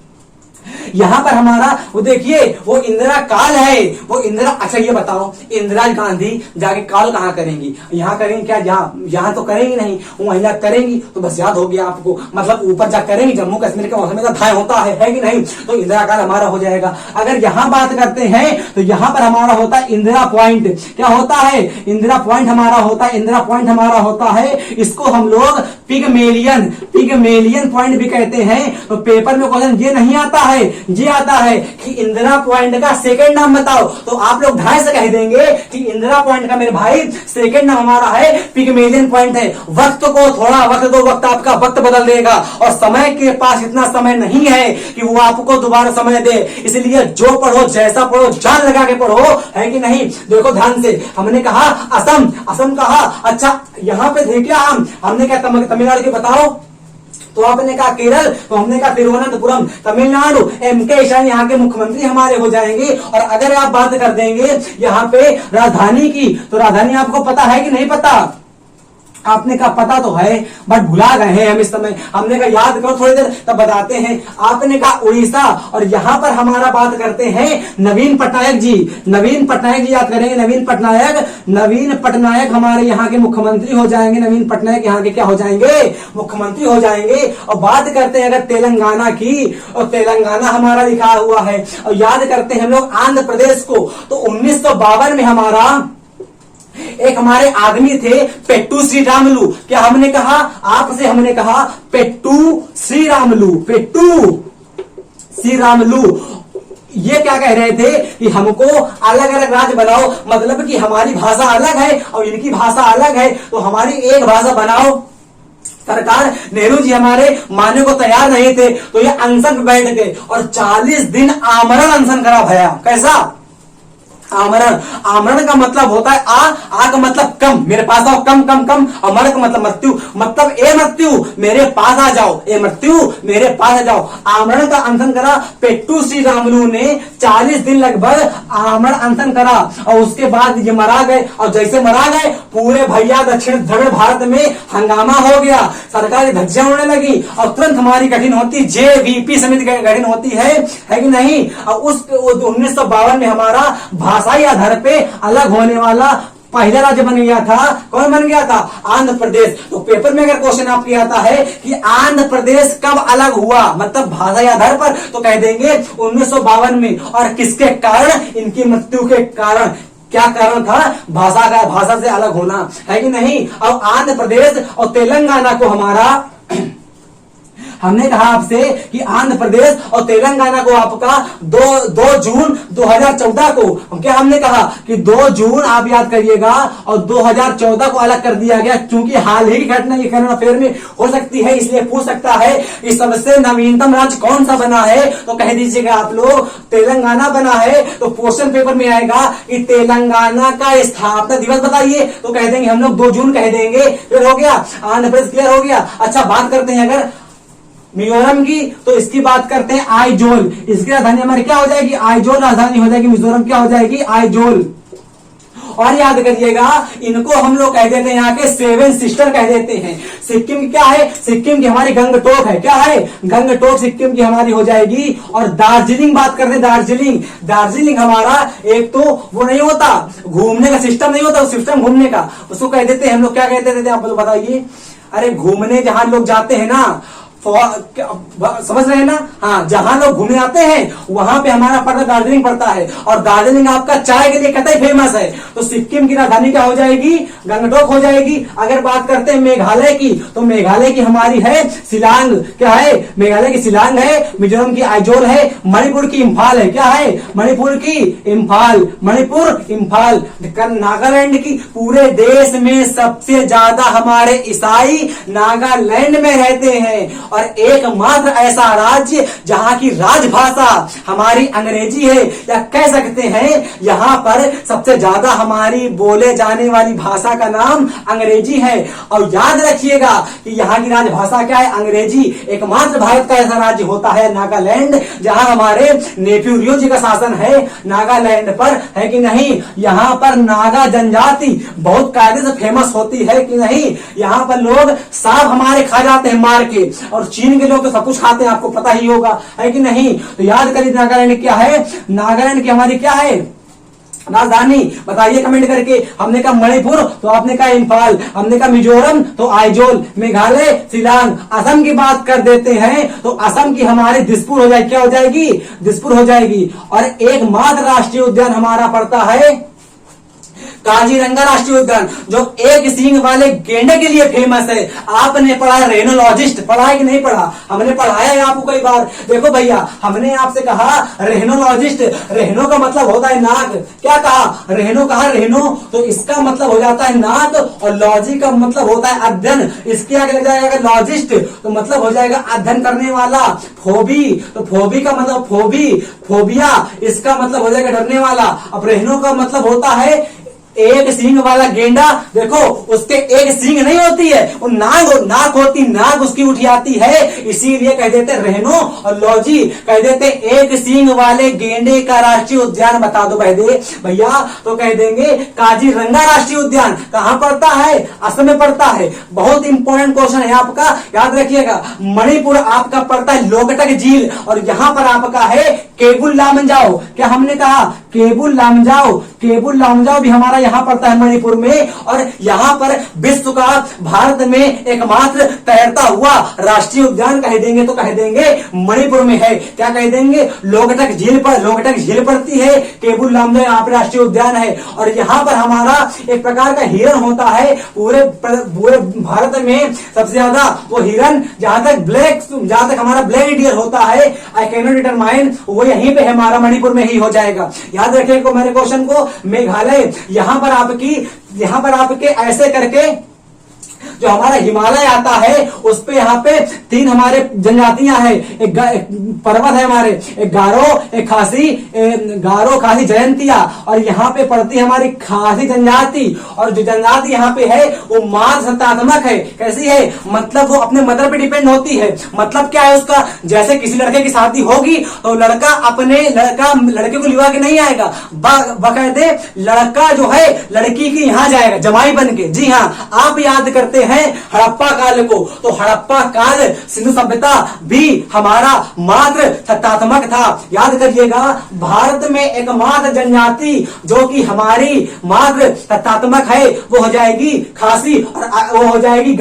यहां पर हमारा वो देखिए वो इंदिरा काल है, वो इंदिरा। अच्छा ये बताओ, इंदिरा गांधी जाके काल कहां करेंगी? यहां करेंगी क्या? यहां तो करेंगी नहीं, वो महिला करेंगी। तो बस याद हो गया आपको, मतलब ऊपर जा करेंगी, जम्मू कश्मीर के मौसम में धाय होता है कि नहीं? तो इंदिरा काल हमारा हो जाएगा। अगर यहां बात करते हैं तो यहां पर हमारा होता है इंदिरा पॉइंट। क्या होता है? इंदिरा पॉइंट हमारा होता है, इंदिरा पॉइंट हमारा होता है, इसको हम लोग पिगमेलियन पॉइंट भी कहते हैं। तो पेपर में क्वेश्चन ये नहीं आता है, ये आता है कि इंदिरा पॉइंट का सेकंड नाम बताओ। तो आप लोग ढाई से कह देंगे कि इंदिरा पॉइंट का मेरे भाई सेकंड नाम हमारा है पिगमेलियन पॉइंट है। वक्त को थोड़ा वक्त दो, वक्त आपका वक्त बदल देगा, और समय के पास इतना समय नहीं है कि वो आपको दोबारा समय दे। इसलिए जो पढ़ो, जैसा पढ़ो, जान लगा के पढ़ो, है कि नहीं? देखो ध्यान से, हमने कहा असम, असम कहा। अच्छा यहां पे थे क्या हमने क्या तमिलनाडु के बताओ? तो आपने कहा केरल, तो हमने कहा तिरुवनंतपुरम, तमिलनाडु। M.K. स्टालिन यहाँ के मुख्यमंत्री हमारे हो जाएंगे। और अगर आप बात कर देंगे यहाँ पे राजधानी की, तो राजधानी आपको पता है कि नहीं पता? आपने कहा पता तो है बट भुला गए हैं हम इस समय। हमने कहा याद करो थोड़ी देर तब बताते हैं। आपने कहा उड़ीसा, और यहां पर हमारा बात करते हैं नवीन पटनायक जी। नवीन पटनायक जी याद करेंगे, नवीन पटनायक हमारे यहाँ के मुख्यमंत्री हो जाएंगे। नवीन पटनायक यहाँ के क्या हो जाएंगे? मुख्यमंत्री हो जाएंगे। और बात करते हैं अगर तेलंगाना की, और तेलंगाना हमारा लिखा हुआ है। और याद करते हैं हम लोग आंध्र प्रदेश को, तो 1952 में हमारा एक हमारे आदमी थे पेट्टू श्री रामुलु। क्या हमने कहा आपसे? हमने कहा पेट्टू श्री रामुलु। ये क्या कह रहे थे कि हमको अलग अलग राज्य बनाओ, मतलब कि हमारी भाषा अलग है और इनकी भाषा अलग है, तो हमारी एक भाषा बनाओ। सरकार नेहरू जी हमारे मानने को तैयार नहीं थे, तो ये अनशन पे बैठ गए और 40 दिन आमरण अनशन करा भया। कैसा? आमरण। आमरण का मतलब होता है आ का मतलब कम, मेरे पास आओ, कम कम कम। और मर का मतलब मृत्यु, मतलब ए मृत्यु मेरे पास आ जाओ, ए मृत्यु मेरे पास आ जाओ। आमरण का अनशन करा पेट्टू श्री रामुलु ने। 40 दिन लगभग आमरण अनशन करा, और उसके बाद ये मरा गए। और जैसे मरा गए पूरे भैया दक्षिण भारत में हंगामा हो गया, सरकारी धज्जियां उड़ने लगी, और तुरंत हमारी गठन होती JVP समिति गठन होती है कि नहीं? और उस 1952 में हमारा भाषाई आधार पे अलग होने वाला पहला राज्य बन गया था। कौन बन गया था? आंध्र प्रदेश। तो पेपर में अगर क्वेश्चन आपके आता है कि आंध्र प्रदेश कब अलग हुआ, मतलब भाषाई आधार पर, तो कह देंगे 1952 में। और किसके कारण? इनकी मृत्यु के कारण। क्या कारण था? भाषा से अलग होना, है कि नहीं? अब आंध्र प्रदेश और तेलंगाना को हमारा हमने कहा आपसे कि आंध्र प्रदेश और तेलंगाना को आपका 2 जून 2014 को, क्या हमने कहा कि 2 जून आप याद करिएगा, और 2014 को अलग कर दिया गया, क्योंकि हाल ही की घटना ये करंट अफेयर में हो सकती है, इसलिए पूछ सकता है कि सबसे नवीनतम राज्य कौन सा बना है, तो कह दीजिएगा आप लोग तेलंगाना बना है। तो क्वेश्चन पेपर में आएगा कि तेलंगाना का स्थापना दिवस बताइए, तो कह देंगे हम लोग 2 जून कह देंगे। फिर हो गया, आंध्र प्रदेश क्लियर हो गया। अच्छा बात करते हैं अगर मिजोरम की, तो इसकी बात करते हैं आइजोल। इसकी राजधानी हमारी क्या हो जाएगी? आइजोल राजधानी हो जाएगी। मिजोरम क्या हो जाएगी? आइजोल। और याद करिएगा इनको हम लोग कह देते हैं यहाँ के 7 सिस्टर कह देते हैं। सिक्किम क्या है? सिक्किम की हमारी गंगटोक है। क्या है? गंगटोक सिक्किम की हमारी हो जाएगी। और दार्जिलिंग बात करते हैं, दार्जिलिंग हमारा एक तो वो नहीं होता घूमने का सिस्टम, नहीं होता सिस्टम घूमने का, उसको कह देते हैं हम लोग क्या कहते थे? आप लोग बताइए। अरे घूमने जहां लोग जाते हैं ना, समझ रहे हैं ना। हाँ, जहां लोग घूमने आते हैं वहां पे हमारा पड़ता दार्जिलिंग पड़ता है, और दार्जिलिंग आपका चाय के लिए कतई फेमस है। तो सिक्किम की राजधानी क्या हो जाएगी? गंगटोक हो जाएगी। अगर बात करते हैं मेघालय की, तो मेघालय की हमारी है शिलांग। क्या है? मेघालय की शिलांग है, मिजोरम की आइजोल है, मणिपुर की इम्फाल है। क्या है? मणिपुर की इम्फाल, मणिपुर इम्फाल। नागालैंड की पूरे देश में सबसे ज्यादा हमारे ईसाई नागालैंड में रहते हैं, और एकमात्र ऐसा राज्य जहां की राजभाषा हमारी अंग्रेजी है, या कह सकते हैं यहां पर सबसे ज्यादा हमारी बोले जाने वाली भाषा का नाम अंग्रेजी है। और याद रखिएगा कि यहाँ की राजभाषा क्या है? अंग्रेजी। एकमात्र भारत का ऐसा राज्य होता है नागालैंड, जहां हमारे नेफ्यू रियो जी का शासन है नागालैंड पर, है कि नहीं। यहाँ पर नागा जनजाति बहुत कायदे से फेमस होती है कि नहीं। यहाँ पर लोग सांप हमारे खा जाते हैं मार के, और चीन के लोग तो सब कुछ खाते हैं, आपको पता ही होगा, है कि नहीं। तो याद करिए नागालैंड क्या है। नागालैंड की हमारी क्या है राजधानी? बताइए कमेंट करके। हमने कहा मणिपुर, तो आपने कहा इम्फाल। हमने कहा मिजोरम, तो आइजोल। मेघालय शिलांग। असम की बात कर देते हैं तो असम की हमारी दिसपुर हो जाएगी। क्या हो जाएगी? दिसपुर हो जाएगी। और एकमात्र राष्ट्रीय उद्यान हमारा पड़ता है काजीरंगा राष्ट्रीय उद्यान, जो एक सींग वाले गेंडे के लिए फेमस है। आपने पढ़ा रेनोलॉजिस्ट, पढ़ा है कि नहीं पढ़ा? हमने पढ़ाया है आपको कई बार। देखो भैया, हमने आपसे कहा रेनोलॉजिस्ट, रेनो का मतलब होता है नाक। क्या कहा? रेनो कहा, रेनो, तो इसका मतलब हो जाता है नाक, और लॉजी का मतलब होता है अध्ययन। इसके आगे लग जाएगा लॉजिस्ट, तो मतलब हो जाएगा अध्ययन करने वाला। फोबी, तो फोबी का मतलब फोबी, फोबिया, इसका मतलब हो जाएगा डरने वाला। अब रेनो का मतलब होता है एक सींग वाला गेंडा। देखो, उसके एक सींग नहीं होती है, वो नाक होती, नाक उसकी उठी आती है, इसीलिए कह देते रेनो। और लॉजी कह देते एक सींग वाले गेंडे का राष्ट्रीय उद्यान बता दो भैया, तो कह देंगे काजीरंगा राष्ट्रीय उद्यान। कहां पड़ता है? असम में पड़ता है। बहुत इंपॉर्टेंट क्वेश्चन है आपका, याद रखिएगा। मणिपुर आपका पड़ता है लोकटक झील, और यहां पर आपका है केबुल लामजाओ। क्या हमने कहा? केबुल लामजाओ। केबुल लामजाओ भी हमारा यहाँ पड़ता है मणिपुर में। और यहाँ पर विश्व का भारत में एकमात्र तैरता हुआ राष्ट्रीय उद्यान कह देंगे तो कह देंगे मणिपुर में है। क्या कह देंगे? लोकटक झील पर, लोकटक झील पड़ती है, केबुल लामजाओ यहाँ पर राष्ट्रीय उद्यान है। और यहाँ पर हमारा एक प्रकार का हिरन होता है। पूरे भारत में सबसे ज्यादा वो हिरन, जहां तक हमारा ब्लैक डियर होता है, आई कैन नॉट डिटरमाइन, वो यहीं पे हमारा मणिपुर में ही हो जाएगा। याद रखिएगा मेरे क्वेश्चन को। मेघालय, यहां पर आपके ऐसे करके जो हमारा हिमालय आता है उस पे यहाँ पे तीन हमारे जनजातियां हैं। एक पर्वत है हमारे, एक गारो खासी जयंतिया, और यहाँ पे पड़ती है हमारी खासी जनजाति। और जो जनजाति यहाँ पे है वो मात्र संतात्मक है। कैसी है? मतलब वो अपने मदर पे डिपेंड होती है। मतलब क्या है उसका? जैसे किसी लड़के की शादी होगी तो लड़के को लिवा के नहीं आएगा, बकायदे लड़का जो है लड़की के यहाँ जाएगा जमाई बन के। जी हाँ, आप याद करते हैं हड़प्पा काल को, तो हड़प्पा काल सिंधु सभ्यता भी हमारा मात्र सत्तात्मक था। याद करिएगा, भारत में एकमात्र जनजाति जो कि हमारी मात्र सत्तात्मक है वो हो जाएगी खासी, और वो हो जाएगी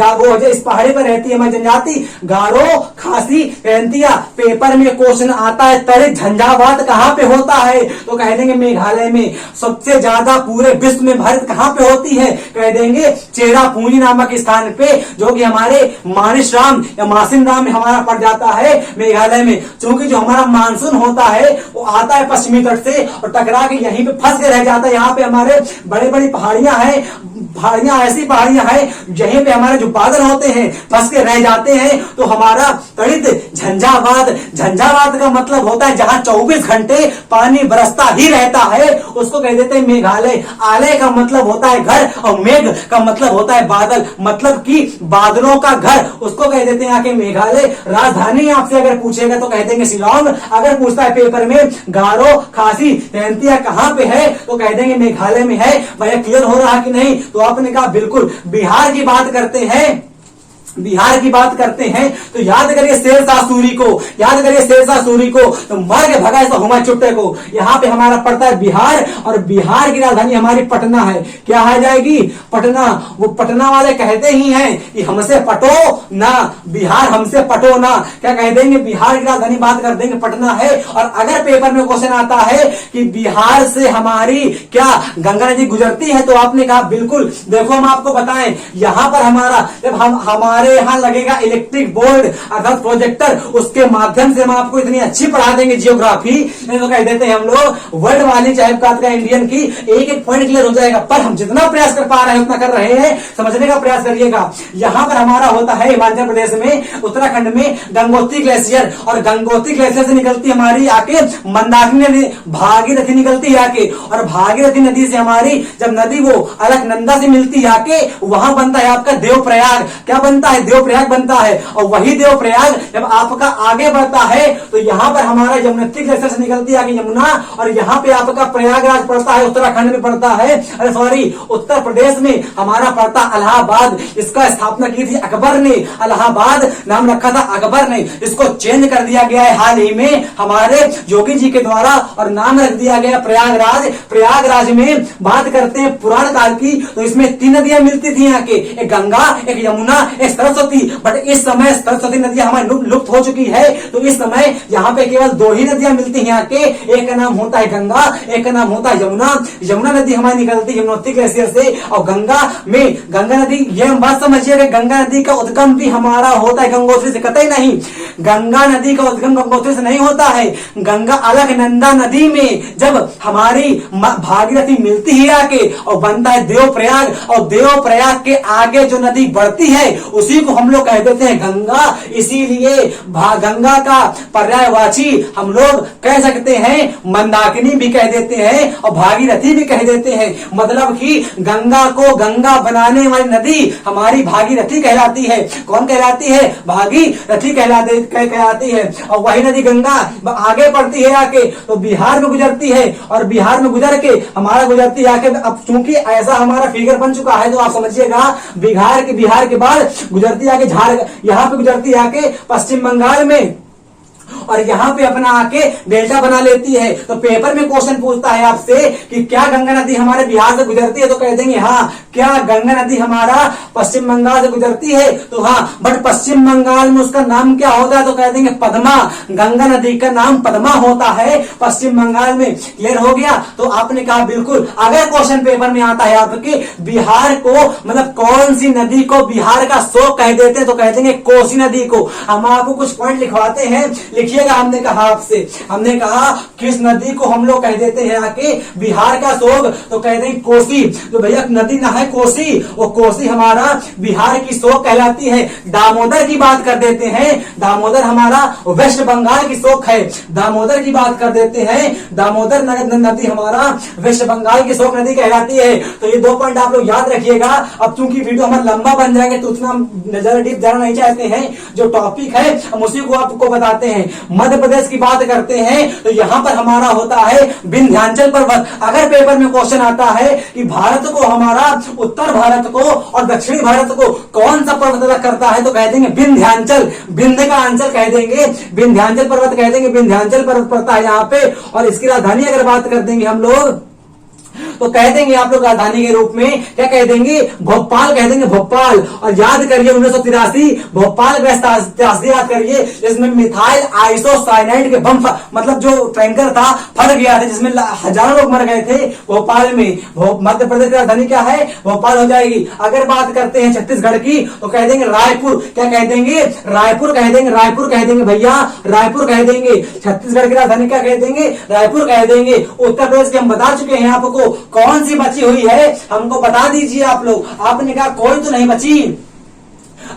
इस पहाड़ी पर रहती है हमारी जनजाति गारो खासी जयंतिया। पेपर में क्वेश्चन आता है तड़ित झंझावात कहां पे होता है? तो कह देंगे मेघालय में। सबसे ज्यादा पूरे विश्व में भारत कहां पे होती है? कह देंगे चेरापूंजी नामक स्थान पे, जो कि हमारे मानिसराम या मासिनराम में हमारा पड़ जाता है मेघालय में। क्योंकि जो हमारा मानसून होता है वो आता है पश्चिमी तट से और टकरा के यहीं पे फंस के रह जाता है। यहाँ पे हमारे बड़े बड़ी पहाड़ियां हैं, ऐसी पहाड़ियां हैं जहीं पे हमारे जो बादल होते हैं फंस के रह जाते हैं। तो हमारा तड़ित झंझावात का मतलब होता है जहां 24 घंटे पानी बरसता ही रहता है, उसको कह देते हैं मेघालय। आलय का मतलब होता है घर, और मेघ का मतलब होता है बादल, मतलब कि बादलों का घर, उसको कह देते हैं यहाँ के मेघालय। राजधानी आपसे अगर पूछेगा तो कह देंगे शिलांग। अगर पूछता है पेपर में गारो खासी जयंतिया कहां पे है तो कह देंगे मेघालय में है। भैया क्लियर हो रहा कि नहीं? तो आपने कहा बिल्कुल। बिहार की बात करते हैं बिहार की बात करते हैं तो याद करिए शेरशाह सूरी को, याद करिए शेरशाह सूरी को, तो मर के भगा इसको हुमायूं चुट्टे को। यहाँ पे हमारा पड़ता है बिहार, और बिहार की राजधानी हमारी पटना है। क्या आ जाएगी? पटना। वो पटना वाले कहते ही हैं कि हमसे पटो ना, बिहार हमसे पटो ना। क्या कह देंगे? बिहार की राजधानी बात कर देंगे पटना है। और अगर पेपर में क्वेश्चन आता है कि बिहार से हमारी क्या गंगा नदी गुजरती है, तो आपने कहा बिल्कुल। देखो हम आपको बताएं, यहाँ पर हमारा जब हमारे यहाँ लगेगा इलेक्ट्रिक बोर्ड अर्थात प्रोजेक्टर, उसके माध्यम से हम आपको इतनी अच्छी पढ़ा देंगे जियोग्राफी, तो कह देते हैं हम लोग वर्ल्ड वाली चाहे का इंडियन की एक एक पॉइंट क्लियर हो जाएगा। पर हम जितना प्रयास कर पा रहे हैं उतना कर रहे हैं, समझने का प्रयास करिएगा। यहाँ पर हमारा होता है हिमाचल प्रदेश में, उत्तराखंड में गंगोत्री ग्लेशियर, और गंगोत्री ग्लेशियर से निकलती हमारी आके मंदाकिनी नदी, भागीरथी निकलती है आके, और भागीरथी नदी से हमारी जब नदी वो अलकनंदा से मिलती है आके, वहां बनता है आपका देवप्रयाग। क्या बनता है? देवप्रयाग बनता है। और वही देवप्रयाग जब आपका आगे बढ़ता है तो यहाँ पर हमारा यमुनोत्री ग्लेशियर से निकलती है यमुना, और यहाँ पे आपका प्रयागराज पड़ता है, उत्तराखंड में पड़ता है, अरे सॉरी उत्तर प्रदेश में हमारा पड़ता इलाहाबाद। इसका स्थापना की थी अकबर ने, इलाहाबाद नाम रखा था अकबर ने। इसको चेंज कर दिया गया है हाल ही में हमारे योगी जी के द्वारा, और नाम रख दिया गया प्रयागराज। प्रयागराज में बात करते हैं पुराण काल की, तो इसमें 3 नदियां मिलती थी यहाँ के, एक गंगा, एक यमुना, एक सरस्वती। बट इस समय सरस्वती नदी हमारी लुप्त हो चुकी है, तो इस समय यहाँ पे केवल 2 ही नदियां मिलती हैं यहाँ के, एक का नाम होता है गंगा, एक का नाम होता है यमुना। यमुना नदी हमारी निकलती है यमुनोत्री ग्लेशियर से, और गंगा में गंगा नदी, ये हम बात समझिएगा, गंगा नदी का उद्गम भी हमारा होता है गंगोत्री से, कतई नहीं। गंगा नदी का उद्गम गंगोत्री से नहीं होता है। गंगा अलकनंदा नदी में जब हमारी भागीरथी मिलती है आके, और बनता है देवप्रयाग, और देवप्रयाग के आगे जो नदी बढ़ती है उसी को हम लोग कह देते हैं गंगा। इसीलिए गंगा का पर्यायवाची हम लोग कह सकते हैं मंदाकिनी भी कह देते हैं, और भागीरथी भी कह देते हैं। मतलब कि गंगा को गंगा बनाने वाली नदी हमारी भागीरथी कहलाती है। कौन कहलाती है? भागीरथी कहलाती है। और वही नदी गंगा आगे बढ़ती है आके, तो बिहार में गुजरती है, और बिहार में गुजर के हमारा गुजरती आके, अब चूंकि ऐसा हमारा फिगर बन चुका है, तो आप समझिएगा बिहार के बाद गुजरती आके यहाँ पे गुजरती आके पश्चिम बंगाल में, और यहाँ पे अपना आके डेल्टा बना लेती है। तो पेपर में क्वेश्चन पूछता है आपसे कि क्या गंगा नदी हमारे बिहार से गुजरती है, तो कह देंगे हाँ। क्या गंगा नदी हमारा पश्चिम बंगाल से गुजरती है, तो हाँ। बट पश्चिम बंगाल में उसका नाम क्या होता है, तो कह देंगे पद्मा। गंगा नदी का नाम पद्मा होता है पश्चिम बंगाल में। क्लियर हो गया? तो आपने कहा बिल्कुल। अगर क्वेश्चन पेपर में आता है आपके बिहार को, मतलब कौन सी नदी को बिहार का शोक कह देते हैं, तो कह देंगे कोसी नदी को। हम आपको कुछ पॉइंट लिखवाते हैं, लिखिएगा। हमने कहा आपसे, हमने कहा किस नदी को हम लोग कह देते हैं आके बिहार का शोक, तो कह देंगे कोसी। तो भैया नदी ना है कोसी, वो कोसी हमारा बिहार की शोक कहलाती है। दामोदर की बात कर देते हैं, दामोदर हमारा वेस्ट बंगाल की शोक है। दामोदर की बात कर देते हैं, दामोदर नदी हमारा वेस्ट बंगाल की शोक नदी कहलाती है। तो ये 2 पॉइंट आप लोग याद रखिएगा। अब चूंकि वीडियो हमारा लंबा बन जाएगा तो उतना नजर डीप जाना नहीं चाहते हैं, जो टॉपिक है हम उसी को आपको बताते हैं। मध्य प्रदेश की बात करते हैं तो यहाँ पर हमारा होता है विंध्याचल पर्वत। अगर पेपर में क्वेश्चन आता है कि भारत को हमारा उत्तर भारत को और दक्षिणी भारत को कौन सा पर्वत अलग करता है, तो कह देंगे विंध्याचल। विंध्य का आंसर कह देंगे विंध्याचल पर्वत, कह देंगे विंध्याचल पर्वत पड़ता है यहाँ पे। और इसकी राजधानी अगर बात कर देंगे हम लोग, तो कह देंगे आप लोग राजधानी के रूप में क्या कह देंगे, भोपाल कह देंगे, भोपाल। और याद करिए 1983 भोपाल गैस याद करिए, जिसमें मिथाइल आइसोसाइनाइड के बम मतलब जो टैंकर था फट गया था, जिसमें हजारों लोग मर गए थे भोपाल में। मध्य प्रदेश की राजधानी क्या है, भोपाल हो जाएगी। अगर बात करते हैं छत्तीसगढ़ की तो कह देंगे रायपुर। क्या कह देंगे, रायपुर कह देंगे, रायपुर कह देंगे भैया, रायपुर कह देंगे। छत्तीसगढ़ की राजधानी क्या कह देंगे, रायपुर कह देंगे। उत्तर प्रदेश की हम बता चुके हैं आपको कौन सी बची हुई है, हमको बता दीजिए आप लोग। आपने कहा कोई तो नहीं बची।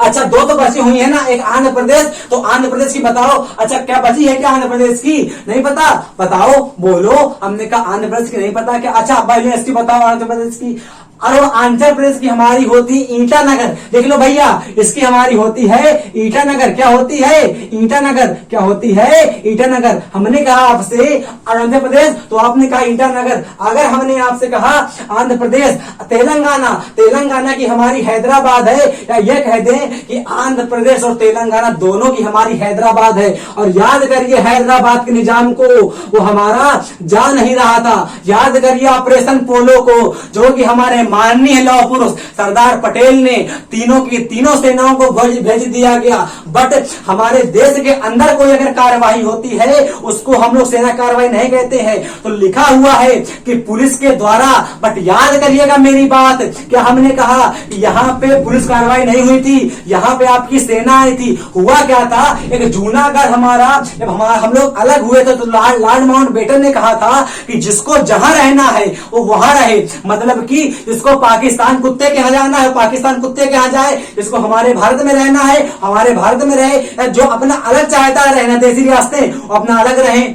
अच्छा 2 तो बची हुई है ना, एक आंध्र प्रदेश, तो आंध्र प्रदेश की बताओ। अच्छा क्या बची है क्या आंध्र प्रदेश की, नहीं पता, बताओ बोलो। हमने कहा आंध्र प्रदेश की नहीं पता क्या। अच्छा बाइलियन की बताओ आंध्र प्रदेश की। और वो आंध्र प्रदेश की हमारी होती ईटानगर। देख लो भैया, इसकी हमारी होती है ईटानगर। क्या होती है? ईटानगर। क्या होती है? ईटानगर। हमने कहा आपसे आंध्र प्रदेश, तो आपने कहा ईटानगर। अगर हमने आपसे कहा आंध्र प्रदेश, तेलंगाना, तेलंगाना की हमारी हैदराबाद है, या ये कह दें कि आंध्र प्रदेश और तेलंगाना दोनों की हमारी हैदराबाद है। और याद करिए हैदराबाद के निजाम को, वो हमारा जा नहीं रहा था। याद करिए ऑपरेशन पोलो को, जो कि हमारे माननीय लौह पुरुष सरदार पटेल ने तीनों सेनाओं को भेज दिया गया। बट हमारे देश के अंदर कोई अगर कार्रवाई होती है, उसको हम लोग सेना कार्रवाई नहीं कहते हैं। तो लिखा हुआ है कि पुलिस के द्वारा। बट याद करिएगा मेरी बात, क्या हमने कहा यहाँ पे पुलिस कार्रवाई नहीं हुई थी, यहाँ पे आपकी सेना आई थी। हुआ क्या था, एक जूनागढ़ हमारा, जब हम लोग अलग हुए थे, तो लॉर्ड माउंटबेटन ने कहा था कि जिसको जहां रहना है वो वहां रहे। मतलब कि जिसको पाकिस्तान कुत्ते के यहाँ जाना है, पाकिस्तान कुत्ते के यहाँ जाए। जिसको हमारे भारत में रहना है, हमारे भारत में रहे। जो अपना अलग चाहता है रहना, देसी रियासतें अपना अलग रहे,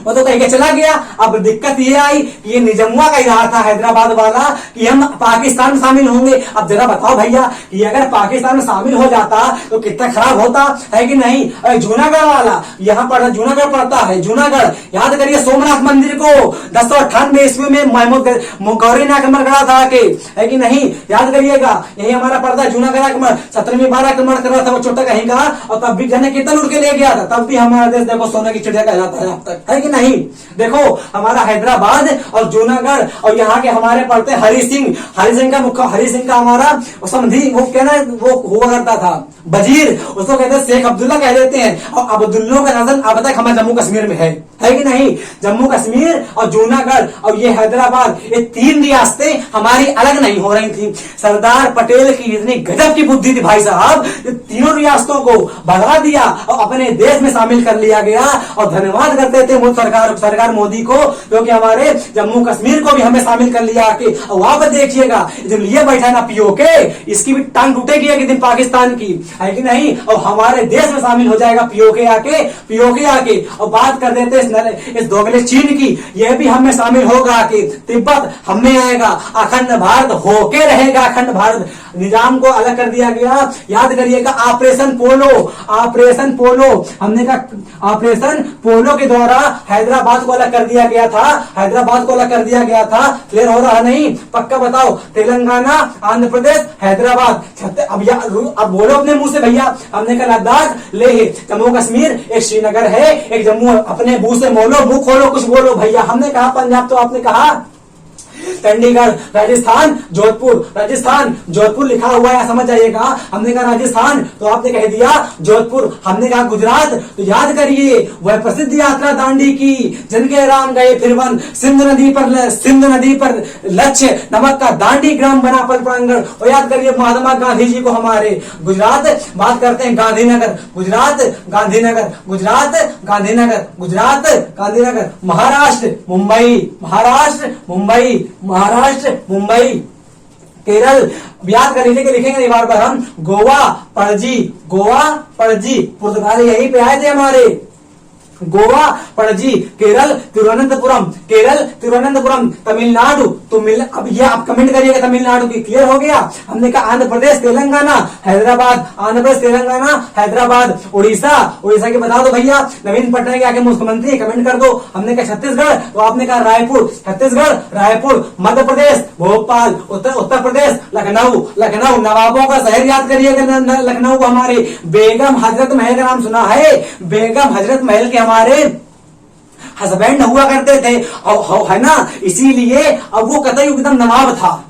वो तो कह के चला गया। अब दिक्कत ये आई कि ये निजमुआ का रहा था हैदराबाद वाला कि हम पाकिस्तान में शामिल होंगे। अब जरा बताओ भैया कि अगर पाकिस्तान में शामिल हो जाता तो कितना खराब होता है कि नहीं। अरे जूनागढ़ वाला यहाँ पर जूनागढ़ पड़ता है, जूनागढ़। याद करिए सोमनाथ मंदिर को 1098 ईस्वी में महमूद गौरी ने आक्रमण करा था के, है कि नहीं। याद करिएगा, यही हमारा पड़ता है जूनागढ़ आक्रमण। 17वीं बार आक्रमण कर रहा था वो छोटा कहीं का, और तब भी जने कितना उड़ के ले गया था। तब भी हमारा देश देखो सोने की चिड़िया कहलाता है अब तक, है कि नहीं। देखो हमारा हैदराबाद और जूनागढ़, और यहाँ के हमारे पड़ते हरि सिंह का मुख्य, हरि सिंह का हमारा समधी, वो कहना वो हुआ करता था वजीर, उसको कहते हैं शेख अब्दुल्ला कह देते हैं। और अब्दुल्ला का नजर अब तक हमारे जम्मू कश्मीर में है कि नहीं। जम्मू कश्मीर और जूनागढ़ और ये हैदराबाद, ये तीन रियासतें हमारी अलग नहीं हो रही थी। सरदार पटेल की इतनी गजब की बुद्धि थी भाई साहब, तीनों रियासतों को भगा दिया और अपने देश में शामिल कर लिया गया। और धन्यवाद करते थे वो सरकार मोदी को, क्योंकि हमारे जम्मू कश्मीर को भी हमें शामिल कर लिया आके। और वहां पर देखिएगा जो लिए बैठा ना पीओके, इसकी भी टांग टूटेगी एक दिन पाकिस्तान की, है कि नहीं। और हमारे देश में शामिल हो जाएगा पीओके आके। और बात कर देते इस दोगले चीन की, यह भी हमें शामिल होगा कि तिब्बत हमें आएगा। अखंड भारत होके रहेगा, अखंड भारत। निजाम को अलग कर दिया गया। याद करिएगा ऑपरेशन पोलो हमने कहा, ऑपरेशन पोलो के द्वारा हैदराबाद को अलग कर दिया गया था। क्लियर हो रहा नहीं? पक्का बताओ। तेलंगाना, आंध्र प्रदेश, हैदराबाद। अब बोलो अपने मुंह से भैया। हमने कहा लद्दाख, लेह, जम्मू कश्मीर, एक श्रीनगर है, एक जम्मू। अपने मुंह से बोलो, मुंह खोलो, कुछ बोलो भैया। हमने कहा पंजाब, तो आपने कहा चंडीगढ़। राजस्थान, जोधपुर लिखा हुआ है, समझ जाइएगा। हमने कहा राजस्थान, तो आपने कह दिया जोधपुर। हमने कहा गुजरात, तो याद करिए वह प्रसिद्ध यात्रा दांडी की, जिनके राम गए फिर वन। सिंध नदी पर लक्ष्य नमक का दांडी ग्राम बना पल प्रांगण। और याद करिए महात्मा गांधी जी को हमारे गुजरात। बात करते हैं गांधीनगर, महाराष्ट्र मुंबई, केरल। याद कर लीजिए कि लिखेंगे बार बार हम। गोवा, पणजी, पुर्तगाल यहीं पे आए थे हमारे। गोवा, पणजी, केरल, तिरुवनंतपुरम, तमिलनाडु। अब ये आप कमेंट करिएगा तमिलनाडु की। क्लियर हो गया? हमने कहा आंध्र प्रदेश, तेलंगाना, हैदराबाद, उड़ीसा के बता दो भैया। नवीन पटनायक आके मुख्यमंत्री, कमेंट कर दो। हमने कहा छत्तीसगढ़, तो आपने कहा रायपुर, मध्य प्रदेश, भोपाल, उत्तर प्रदेश, लखनऊ। नवाबों का शहर याद करिएगा लखनऊ को हमारे। बेगम हजरत महल का नाम सुना है? बेगम हजरत महल के हमारे हस्बैंड हुआ करते थे, है ना। इसीलिए अब वो कतई एकदम नवाब था,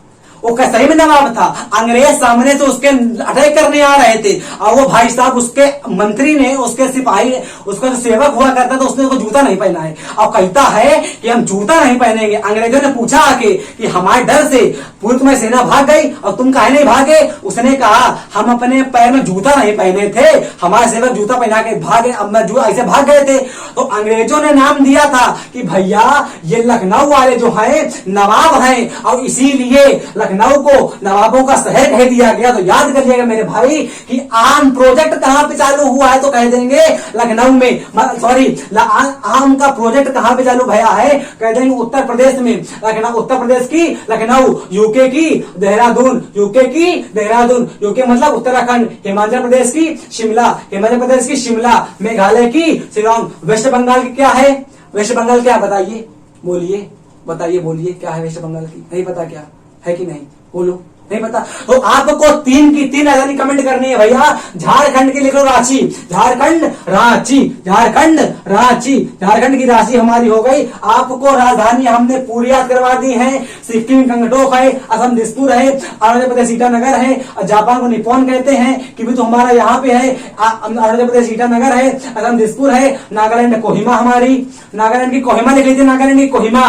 वो सही में नवाब था। अंग्रेज सामने से उसके अटैक करने आ रहे थे, और वो भाई साहब उसके मंत्री ने, उसके सिपाही ने, उसका जो सेवक हुआ करता था, उसने उसको जूता नहीं पहना है। और कहता है कि हम जूता नहीं पहनेंगे। अंग्रेजों ने पूछा आके कि हमारे डर से पूरी तुम्हारी सेना भाग गई और तुम काहे नहीं भागे। उसने कहा हम अपने पैर में जूता नहीं पहने थे, हमारे सेवक जूता पहना के भागे, अब मैं ऐसे भाग गए थे। तो अंग्रेजों ने नाम दिया था कि भैया ये लखनऊ वाले जो है नवाब हैं, और इसीलिए लखनऊ को नवाबों का शहर कह दिया गया। तो याद करिएगा मेरे भाई कि आम प्रोजेक्ट कहां पे चालू हुआ है, तो कह देंगे लखनऊ में, सॉरी आम का प्रोजेक्ट कहां पे चालू भया है, कह देंगे उत्तर प्रदेश में। लखनऊ, उत्तर प्रदेश की लखनऊ, यूके की देहरादून, यूके की देहरादून, यूके मतलब उत्तराखंड, हिमाचल प्रदेश की शिमला, हिमाचल प्रदेश की शिमला, मेघालय की शिलांग, वेस्ट बंगाल की क्या है, वेस्ट बंगाल क्या, बताइए, बोलिए, बताइए, बोलिए क्या है वेस्ट बंगाल की, नहीं पता क्या है कि नहीं, बोलो, नहीं पता। तो आपको तीन की तीन राजधानी कमेंट करनी है भैया। झारखंड की लिखो रांची, झारखंड रांची, झारखंड रांची, झारखंड की रांची हमारी हो गई। आपको राजधानी हमने पूरी याद करवा दी है। सिक्किम गंगटोक है, असम दिसपुर है, अरुणाचल प्रदेश ईटानगर है, जापान को निप्पॉन कहते हैं कि भी तो हमारा यहाँ पे है। अरुणाचल प्रदेश ईटानगर है, असम दिसपुर है, नागालैंड कोहिमा हमारी, नागालैंड की कोहिमा लिख लीजिए, नागालैंड की कोहिमा,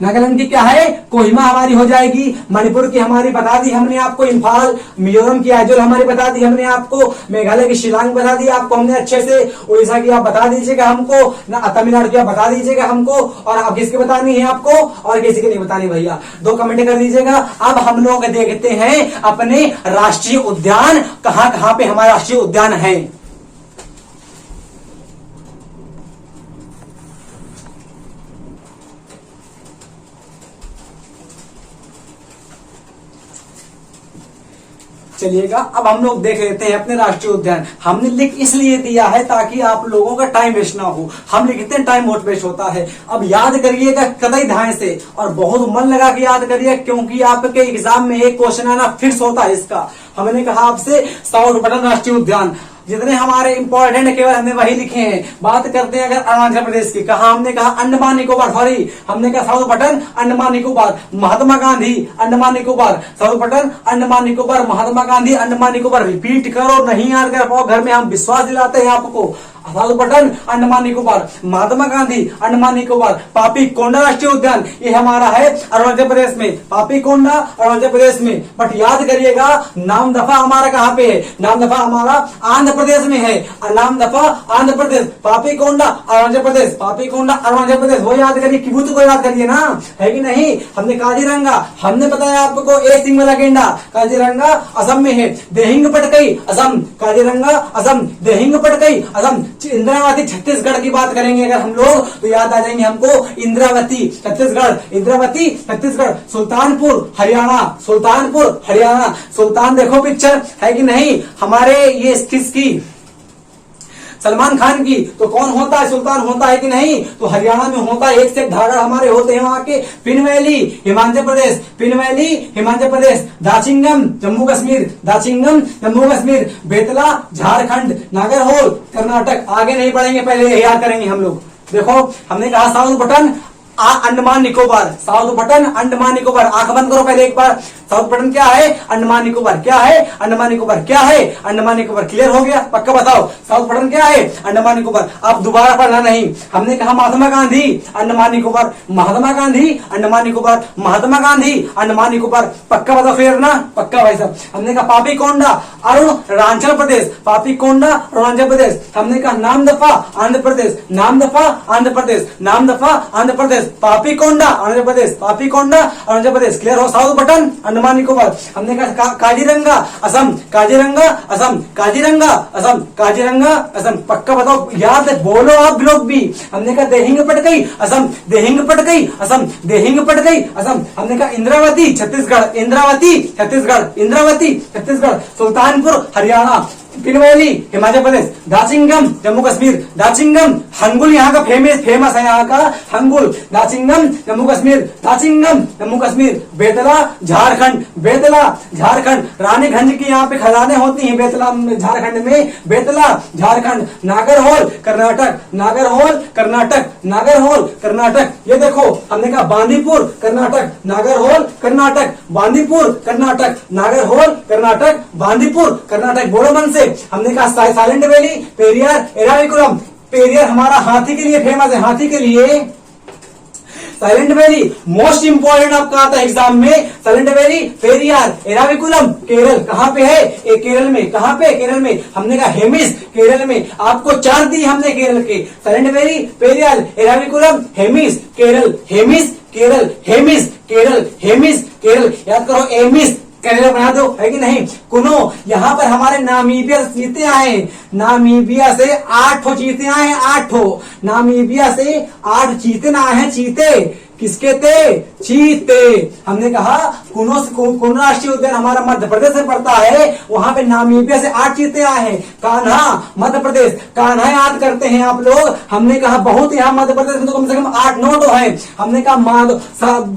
नागालैंड की क्या है, कोहिमा हमारी हो जाएगी। मणिपुर की हमारी बता दी हमने आपको, इम्फाल, मिजोरम की आइजोल हमारी बता दी हमने आपको, मेघालय की शिलांग बता दी आपको हमने अच्छे से, उड़ीसा की आप बता दीजिएगा हमको, तमिलनाडु की आप बता दीजिएगा हमको, और अब किसकी बतानी है आपको, और किसी की नहीं बतानी भैया, 2 कमेंट कर दीजिएगा। अब हम लोग देखते हैं अपने राष्ट्रीय उद्यान कहां कहां पे हमारा राष्ट्रीय उद्यान है। चलिएगा अब हम लोग देख लेते हैं अपने राष्ट्रीय उद्यान। हमने लिख इसलिए दिया है ताकि आप लोगों का टाइम वेस्ट ना हो, हम लिखते हैं टाइम बहुत वेस्ट होता है। अब याद करिएगा कतई ध्यान से और बहुत मन लगा के याद करिए, क्योंकि आपके एग्जाम में एक क्वेश्चन आना फिक्स होता है इसका। हमने कहा आपसे साउथ बटन राष्ट्रीय उद्यान, जितने हमारे इंपॉर्टेंट केवल हमने वही लिखे हैं। बात करते हैं अगर अरुणाचल प्रदेश की, कहा हमने कहा अंडमान निकोबार, सॉरी हमने कहा south button Andaman Nicobar, Mahatma Gandhi Andaman Nicobar, south button Andaman Nicobar, Mahatma Gandhi Andaman Nicobar. Repeat करो, नहीं याद कर पाओ घर में हम विश्वास दिलाते हैं आपको। साउथ बटन अंडमान निकोबार, महात्मा गांधी अंडमान निकोबार, पापी कोंडा राष्ट्रीय उद्यान ये हमारा है अरुणाचल प्रदेश में, पापी कोंडा अरुणाचल प्रदेश में। बट याद करिएगा नाम दफा हमारा कहां पे है, नाम दफा हमारा आंध्र प्रदेश में है, नाम दफा आंध्र प्रदेश, पापी कोंडा अरुणाचल प्रदेश, पापी कोंडा अरुणाचल प्रदेश, वो याद करिए, किबुत को याद करिए ना, है कि नहीं। हमने काजीरंगा, हमने बताया आपको एक सिंह वाला गेंडा, काजीरंगा असम में है, देहिंग पटकई असम, काजीरंगा असम, देहिंग पटकई असम। इंद्रावती छत्तीसगढ़ की बात करेंगे अगर हम लोग तो याद आ जाएंगे हमको इंद्रावती छत्तीसगढ़, इंद्रावती छत्तीसगढ़। सुल्तानपुर हरियाणा, सुल्तानपुर हरियाणा, सुल्तान देखो पिक्चर है कि नहीं हमारे ये किसकी, सलमान खान की। तो कौन होता है, सुल्तान होता है कि नहीं, तो हरियाणा में होता है। एक से धारा हमारे होते हैं वहां के। Pin valley Himachal Pradesh, pin valley Himachal Pradesh, Dachigam Jammu Kashmir, Dachigam Jammu Kashmir, Betla Jharkhand, Nagarhole Karnataka. आगे नहीं बढ़ेंगे, पहले याद करेंगे हम लोग। देखो हमने कहा south button Andaman Nicobar, south button Andaman Nicobar. आंख बंद करो पहले एक बार। साउथ बटन क्या है, अंडमान निकोबार, क्या है अंडमान निकोबार, क्या है अंडमान निकोबार। क्लियर हो गया, पक्का बताओ साउथ बटन क्या है, अंडमान निकोबार। आप दोबारा पढ़ना नहीं। हमने कहा महात्मा गांधी अंडमान निकोबार, महात्मा गांधी अंडमान निकोबार, महात्मा गांधी अंडमान निकोबार। पक्का बताओ, क्लियर ना, पक्का भाई साहब। हमने कहा पापी कोंडा अरुणाचल प्रदेश, पापी कोंडा अरुणाचल प्रदेश। हमने कहा नाम दफा आंध्र प्रदेश, नाम दफा आंध्र प्रदेश, नाम दफा आंध्र प्रदेश, पापी कोंडा आंध्र प्रदेश, पापी कोंडा अरुणाचल प्रदेश। क्लियर हो, साउथ बटन अंडमान निकोबार। हमने कहा काजीरंगा असम, काजीरंगा असम, काजीरंगा असम, काजीरंगा असम। पक्का बताओ, याद है, बोलो आप लोग भी। हमने कहा देहिंग पटकई असम, देहिंग पटकई असम, देहिंग पटकई असम। हमने कहा इंद्रावती छत्तीसगढ़, इंद्रावती छत्तीसगढ़, इंद्रावती छत्तीसगढ़। सुल्तानपुर हरियाणा, पिनवैली हिमाचल प्रदेश, दाचिंगम जम्मू कश्मीर, दाचिंगम हंगुल यहाँ का फेमस है, यहाँ का हंगुल, दाचिंगम जम्मू कश्मीर, दाचिंगम जम्मू कश्मीर। बेतला झारखंड, बेतला झारखंड। रानीगंज की यहाँ पे खदानें होती हैं बेतला झारखंड में, बेतला झारखंड। नागरहोल कर्नाटक, नागरहोल कर्नाटक, नागरहोल कर्नाटक। ये देखो हमने कहा बांदीपुर कर्नाटक, नागरहोल कर्नाटक, बांदीपुर कर्नाटक, नागरहोल कर्नाटक, बांदीपुर कर्नाटक। बोलो मन से। हमने कहा साइलेंट वैली, पेरियार, एराविकुलम। पेरियार हमारा हाथी के लिए फेमस है, हाथी के लिए। साइलेंट वैली मोस्ट इंपोर्टेंट आपका आता है एग्जाम में। Silent valley, Periyar, Eravikulam. केरल कहां पे है, केरल में। कहां पे, केरल में। हमने कहा हेमिस, केरल में। आपको 4 दी हमने केरल के, साइलेंट वैली, पेरियार, एराविकुलम, हेमिस, केरल। हेमिस केरल, हेमिस केरल, हेमिस केरल, याद करो एमिस केरल बना दो, है कि नहीं। कुनो, यहाँ पर हमारे नामीबिया से चीते आए, नामीबिया से 8 चीते आए, 8 नामीबिया से 8 चीते ना आए हैं, चीते किसके थे, चीते। हमने कहा कुनो राष्ट्रीय उद्यान हमारा मध्य प्रदेश में पड़ता है, वहां पे नामीबिया से 8 चीते आए हैं। कान्हा मध्य प्रदेश, कान्हा याद करते हैं आप लोग। हमने कहा बहुत यहाँ मध्य प्रदेश में तो कम से कम 8-9 है। हमने कहा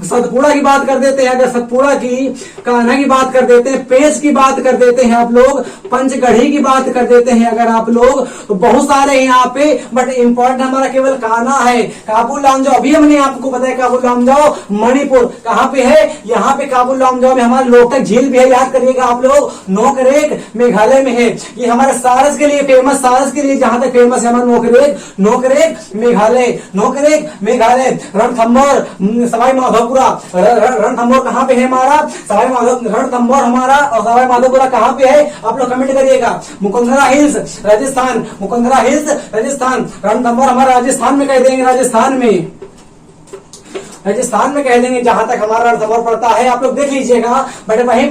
सतपुड़ा की बात कर देते हैं, अगर सतपुड़ा की, कान्हा की बात कर देते हैं, पेंच की बात कर देते हैं आप लोग, पंचगढ़ी की बात कर देते हैं अगर आप लोग, तो बहुत सारे यहाँ पे, बट इंपॉर्टेंट हमारा केवल कान्हा है। काबुल लामजाओ अभी हमने आपको बताया, काबुल लामजाओ मणिपुर कहाँ पे है, यहाँ पे काबुल लामजाओ में हमारा लोकटक झील भी है, याद करिएगा आप लोग। नोकरेक मेघालय में है, ये हमारे सारस के लिए फेमस, सारस के लिए जहां तक फेमस है हमारा नोकरेक, नोकरेक मेघालय, नोकरेक मेघालय। रणथंभौर सवाई माधोपुरा, रणथंभौर कहाँ पे है हमारा, सवाई माधो रणथंभौर हमारा, और सवाई माधोपुरा कहाँ पे है आप लोग कमेंट करिएगा। मुकुंदरा हिल्स राजस्थान, मुकुंदरा हिल्स राजस्थान, रणथंभौर हमारा राजस्थान में कह देंगे, राजस्थान में, राजस्थान में कह देंगे जहां तक हमारा रणथंभौर पड़ता है। आप लोग देख लीजिएगा, बट वहीं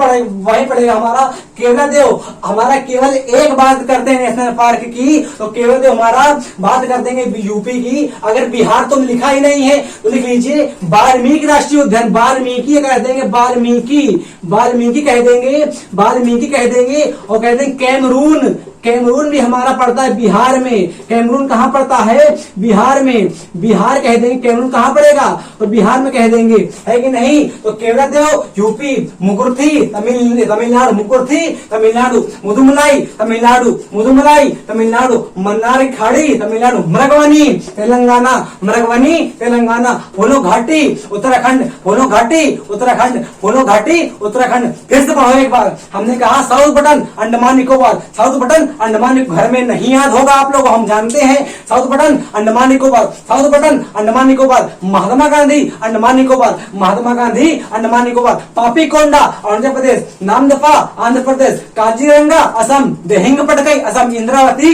पड़ेगा हमारा केवलादेव। हमारा केवल एक बात करते हैं नेशनल पार्क की, तो केवलादेव हमारा बात कर देंगे यूपी की। अगर बिहार तो लिखा ही नहीं है तो लिख लीजिए वाल्मीकि राष्ट्रीय उद्यान, वाल्मीकि कह देंगे, वाल्मीकि, वाल्मीकि कह देंगे, वाल्मीकि कह देंगे, और कह देंगे कैमरून, कैमरून भी हमारा पड़ता है बिहार में। कैमरून कहाँ पड़ता है, बिहार में, बिहार कह देंगे। कैमरून कहाँ पड़ेगा, तो बिहार में कह देंगे, है कि नहीं। तो केवलादेव यूपी, मुकुर्थी तमिलनाडु, मुकुर्थी तमिलनाडु, मुदुमलाई तमिलनाडु, मुदुमलाई तमिलनाडु, मन्नार खाड़ी तमिलनाडु, मृगवनी तेलंगाना, मृगवनी तेलंगाना, फूलो घाटी उत्तराखंड, फूलो घाटी उत्तराखंड, फूलो घाटी उत्तराखंड। फिर से पढ़ो एक बार, हमने कहा south button Andaman Nicobar, south button Andaman, घर में नहीं याद होगा आप लोग, हम जानते हैं। South button Andaman Nicobar, south button Andaman Nicobar, Mahatma Gandhi Andaman Nicobar, Mahatma Gandhi Andaman Nicobar. Papikonda Andhra Pradesh, Namdapha Andhra Pradesh, Kaziranga Assam, Dehing Patkai Assam, Indravati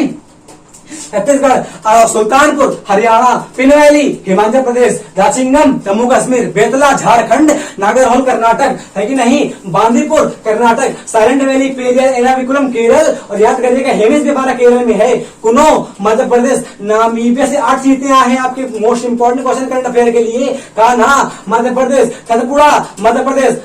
Chhattisgarh, Sultanpur Haryana, Pin valley Himachal Pradesh, Dachigam Jammu Kashmir, Betla Jharkhand, Nagarhole Karnataka, है कि नहीं, बांदीपुर कर्नाटक, साइलेंट वैली पेरियार एर्नाकुलम केरल, और याद करिएगा हेमिस भी हमारा केरल में है। कुनो मध्य प्रदेश, नामीबिया से 8 चीते आए हैं आपके most important question current affair के लिए। कान्हा मध्य प्रदेश, सतपुड़ा मध्य प्रदेश,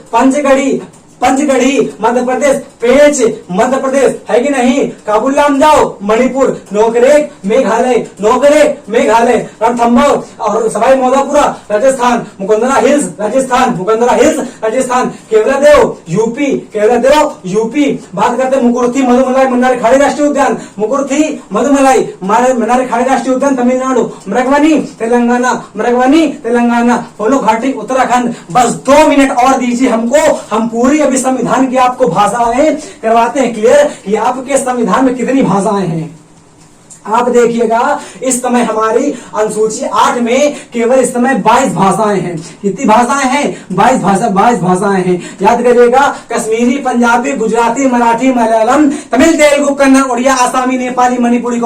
पंचगढ़ी मध्य प्रदेश, पेंच मध्य प्रदेश, है कि नहीं, काबुल लामजाओ मणिपुर, नोकरेक मेघालय, नोकरेक मेघालय, रणथंभौर और Sawai Madhopura Rajasthan, Mukundra hills Rajasthan, Mukundra hills Rajasthan, Keoladeo UP, Keoladeo UP. बात करते हैं मुकुर्थी मधुमलाई मन्नार खाड़ी राष्ट्रीय उद्यान, मुकुर्थी मधुमलाई मन्नार खाड़ी राष्ट्रीय उद्यान तमिलनाडु, मृगवनी तेलंगाना, मृगवनी तेलंगाना, फूलो घाटी उत्तराखंड। बस 2 मिनट और दीजिए हमको, हम पूरी अभी संविधान की आपको भाषाएं करवाते हैं क्लियर कि आपके संविधान में कितनी भाषाएं हैं। आप देखिएगा इस समय हमारी अनुसूची 8 में केवल इस समय 22 भाषाएं हैं। कितनी भाषाएं हैं, 22 भाषाएं हैं। याद करिएगा, कश्मीरी, पंजाबी, गुजराती, मराठी, मलयालम, तमिल, तेलुगु, कन्नड़, उड़िया, आसामी, नेपाली, मणिपुरी,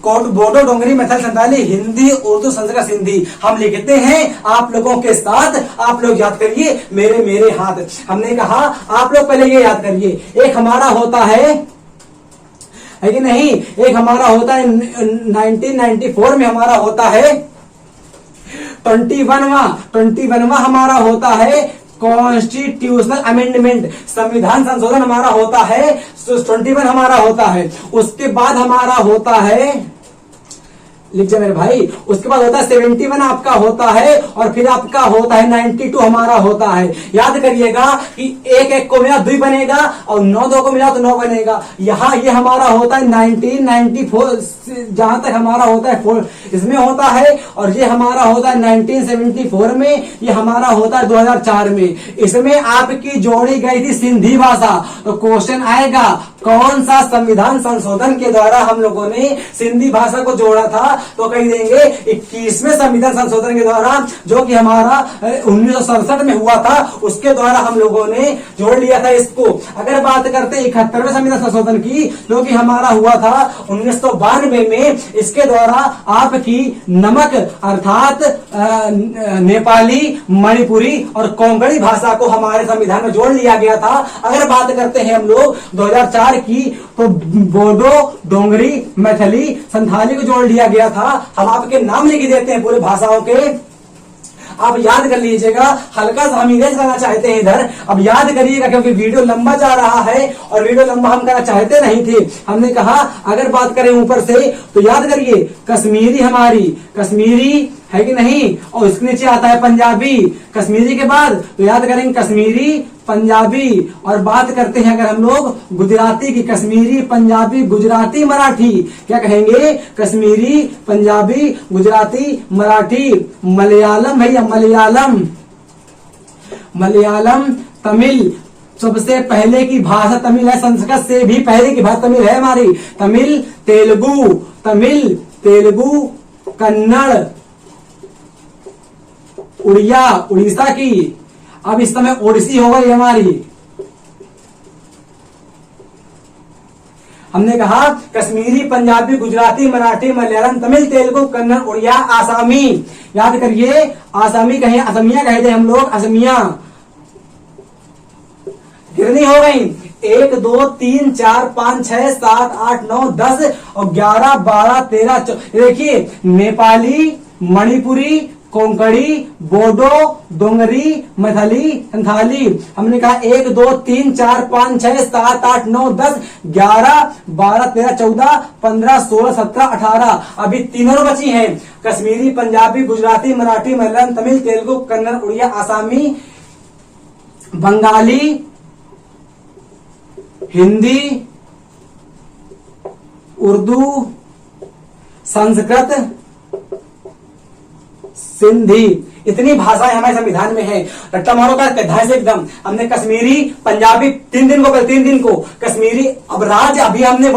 बोडो, डोंगरी, मैथिली, संताली, हिंदी, उर्दू, संस्कृत, सिंधी हम लिखते हैं आप लोगों के साथ। आप लोग याद करिए, मेरे हाथ। हमने कहा आप लोग पहले ये याद करिए, एक हमारा होता है कि नहीं, एक हमारा होता है 1994 में हमारा होता है 21वां हमारा होता है कॉन्स्टिट्यूशनल अमेंडमेंट, संविधान संशोधन हमारा होता है 21 हमारा होता है। उसके बाद हमारा होता है, लिख जा मेरे भाई, उसके बाद होता है 71 आपका होता है, और फिर आपका होता है 92 हमारा होता है। याद करिएगा कि 1 को मिला 2 बनेगा, और 9 को मिला तो 9 बनेगा। यहाँ ये हमारा होता है 1994, जहां तक हमारा होता है इसमें होता है, और ये हमारा होता है 1974 में, ये हमारा होता है 2004 में। इसमें आपकी जोड़ी गई थी सिंधी भाषा। तो क्वेश्चन आएगा कौन सा संविधान संशोधन के द्वारा हम लोगों ने सिंधी भाषा को जोड़ा था, तो कह देंगे 21वें संविधान संशोधन के द्वारा, जो कि हमारा 1967 में हुआ था, उसके द्वारा हम लोगों ने जोड़ लिया था इसको। अगर बात करते 71वें संविधान संशोधन की, जो कि हमारा हुआ था 1992 में, इसके द्वारा आपकी नमक अर्थात नेपाली, मणिपुरी और कोंकणी भाषा को हमारे संविधान में जोड़ लिया गया था। अगर बात करते हैं हम लोग 2004 की, तो बोडो, डोंगरी, मैथिली, संथाली को जोड़ लिया गया था। हम आपके नाम लिख देते हैं पूरे भाषाओं के, आप याद कर लीजिएगा। हल्का सा हम इरेज करना चाहते हैं इधर, अब याद करिएगा क्योंकि वीडियो लंबा जा रहा है और वीडियो लंबा हम करना चाहते नहीं थे। हमने कहा अगर बात करें ऊपर से तो याद करिए, कश्मीरी हमारी, कश्मीरी है कि नहीं, और इसके नीचे आता है पंजाबी। कश्मीरी के बाद तो याद करेंगे कश्मीरी, पंजाबी। और बात करते हैं अगर हम लोग गुजराती की, कश्मीरी, पंजाबी, गुजराती, मराठी, क्या कहेंगे, कश्मीरी, पंजाबी, गुजराती, मराठी, मलयालम, भैया मलयालम, मलयालम, तमिल। सबसे पहले की भाषा तमिल है, संस्कृत से भी पहले की भाषा तमिल है हमारी। तमिल, तेलुगु, तमिल, तेलुगु, कन्नड़, उड़िया, उड़ीसा की। अब इस समय ओडिसी हो गई हमारी। हमने कहा कश्मीरी, पंजाबी, गुजराती, मराठी, मलयालम, तमिल, तेलुगु, कन्नड़, उड़िया, आसामी। याद करिए, आसामी कहें, असमिया कहते हैं हम लोग, असमिया। कितनी हो गई, 1 2 3 4 5 6 7 8 9 10 और 11 12 13 देखिए, नेपाली, मणिपुरी, कोंकणी, बोडो, डोंगरी, मैथिली, संथाली। हमने कहा 1 2 3 4 5 6 7 8 9 10 11 12 13 14 15 16 17 18। अभी 3 और बची हैं, कश्मीरी, पंजाबी, गुजराती, मराठी, मलयालम, तमिल, तेलुगु, कन्नड़, उड़िया, आसामी, बंगाली, हिंदी, उर्दू, संस्कृत, सिंधी। इतनी भाषाएं हमारे संविधान में है। रट्टा मारो का ढाई से एकदम। हमने कश्मीरी, पंजाबी 3 दिन को कश्मीरी, अब राज्य अभी हमने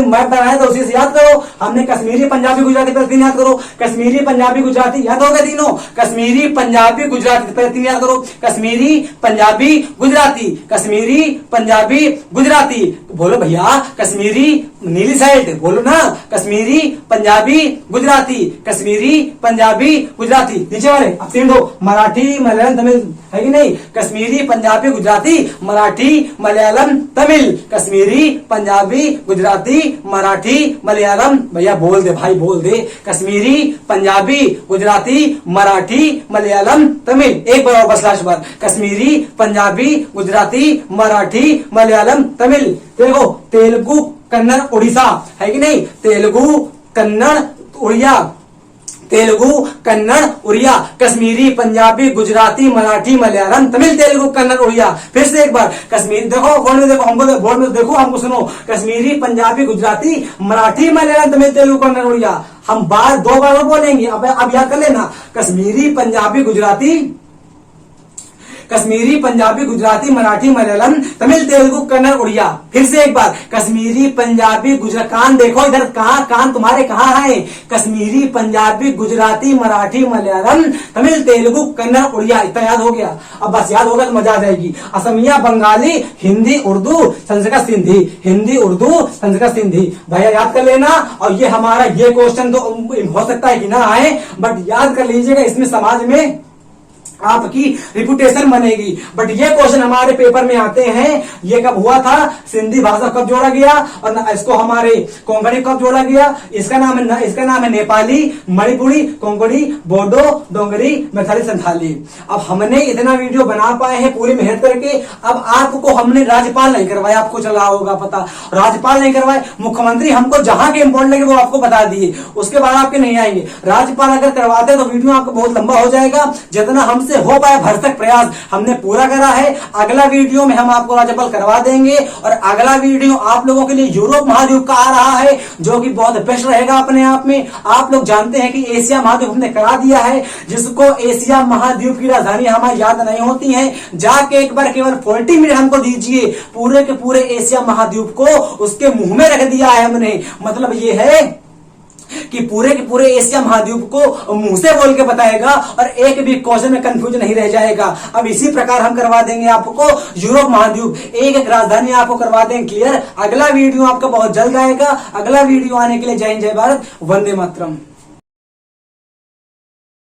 मैप बनाया था, उसी से याद करो। हमने कश्मीरी, पंजाबी, गुजराती पर 3 याद करो। कश्मीरी, पंजाबी, गुजराती याद हो गए तीनों। कश्मीरी, पंजाबी, गुजराती पर 3 याद करो। कश्मीरी, पंजाबी, गुजराती, कश्मीरी, पंजाबी, गुजराती। बोलो भैया, कश्मीरी, नीली साइड बोलो ना, कश्मीरी, पंजाबी, गुजराती, कश्मीरी, पंजाबी, गुजराती। नीचे वाले अब 3 दो, मराठी, मलयालम, तमिल है कि नहीं, कश्मीरी, पंजाबी, गुजराती, मराठी, मलयालम, तमिल, कश्मीरी, पंजाबी, गुजराती, मराठी, मलयालम। भैया बोल दे भाई, बोल दे, कश्मीरी, पंजाबी, गुजराती, मराठी, मलयालम, तमिल। एक बार और बस लास्ट बार, कश्मीरी, पंजाबी, गुजराती, मराठी, मलयालम, तमिल। देखो, तेलुगु, कन्नड़, उड़ीसा है कि नहीं, तेलुगु, कन्नड़, उड़िया, तेलुगु, कन्नड़, उड़िया, कश्मीरी, पंजाबी, गुजराती, मराठी, मलयालम, तमिल, तेलुगु, कन्नड़, उड़िया। फिर से एक बार, कश्मीरी, देखो बोर्ड में, देखो हमको, बोर्ड में देखो, हमको सुनो, कश्मीरी, पंजाबी, गुजराती, मराठी, मलयालम, तमिल, तेलुगु, कन्नड़, उड़िया। हम 2 बार बोलेंगे, अब याद कर लेना, कश्मीरी, पंजाबी, गुजराती, कश्मीरी, पंजाबी, गुजराती, मराठी, मलयालम, तमिल, तेलुगु, कन्नड़, उड़िया। फिर से एक बार, कश्मीरी, पंजाबी, गुजराती, कान देखो इधर, कान तुम्हारे कहाँ है, कश्मीरी, पंजाबी, गुजराती, मराठी, मलयालम, तमिल, तेलुगु, कन्नड़, उड़िया। इतना याद हो गया, अब बस याद होगा तो मजा आ जाएगी। असमिया, बंगाली, हिंदी, उर्दू, संस्कृत, सिंधी, हिंदी, उर्दू, संस्कृत, सिंधी। भैया याद कर लेना। और ये हमारा ये क्वेश्चन तो हो सकता है कि ना आए, बट याद कर लीजिएगा, इसमें समाज में आपकी रिपुटेशन बनेगी। बट ये क्वेश्चन हमारे पेपर में आते हैं, ये कब हुआ था, सिंधी भाषा कब जोड़ा गया और इसको हमारे कोंकणी कब जोड़ा गया। इसका नाम है नेपाली, मणिपुरी, कोंकणी, बोडो, डोंगरी, मैथिली, संथाली। अब हमने इतना वीडियो बना पाए हैं पूरी मेहनत करके। अब आपको हमने राज्यपाल नहीं करवाया, आपको चला होगा पता, राज्यपाल नहीं करवाए, मुख्यमंत्री हमको जहां के इंपॉर्टेंट लगे वो आपको बता दिए, उसके बाद आपके नहीं आएंगे। राज्यपाल अगर करवाते तो वीडियो आपको बहुत लंबा हो जाएगा। जितना हमसे हो पाए भरसक प्रयास हमने पूरा करा है। अगला वीडियो में हम आपको राज्यपाल करवा देंगे और अगला वीडियो आप लोगों के लिए यूरोप महाद्वीप का आ रहा है, जो कि बहुत बेस्ट रहेगा अपने आप में। आप लोग जानते हैं कि एशिया महाद्वीप हमने करा दिया है, जिसको एशिया महाद्वीप की राजधानी हमारी याद नहीं होती है। जाके एक बार केवल 40 मिनट हमको दीजिए, पूरे के पूरे एशिया महाद्वीप को उसके मुंह में रख दिया है हमने। मतलब ये है कि पूरे के पूरे एशिया महाद्वीप को मुंह से बोल के बताएगा और एक भी क्वेश्चन में कंफ्यूजन नहीं रह जाएगा। अब इसी प्रकार हम करवा देंगे आपको यूरोप महाद्वीप, एक एक राजधानी आपको करवा देंगे क्लियर। अगला वीडियो आपका बहुत जल्द आएगा। अगला वीडियो आने के लिए जय हिंद, जय भारत, वंदे मातरम।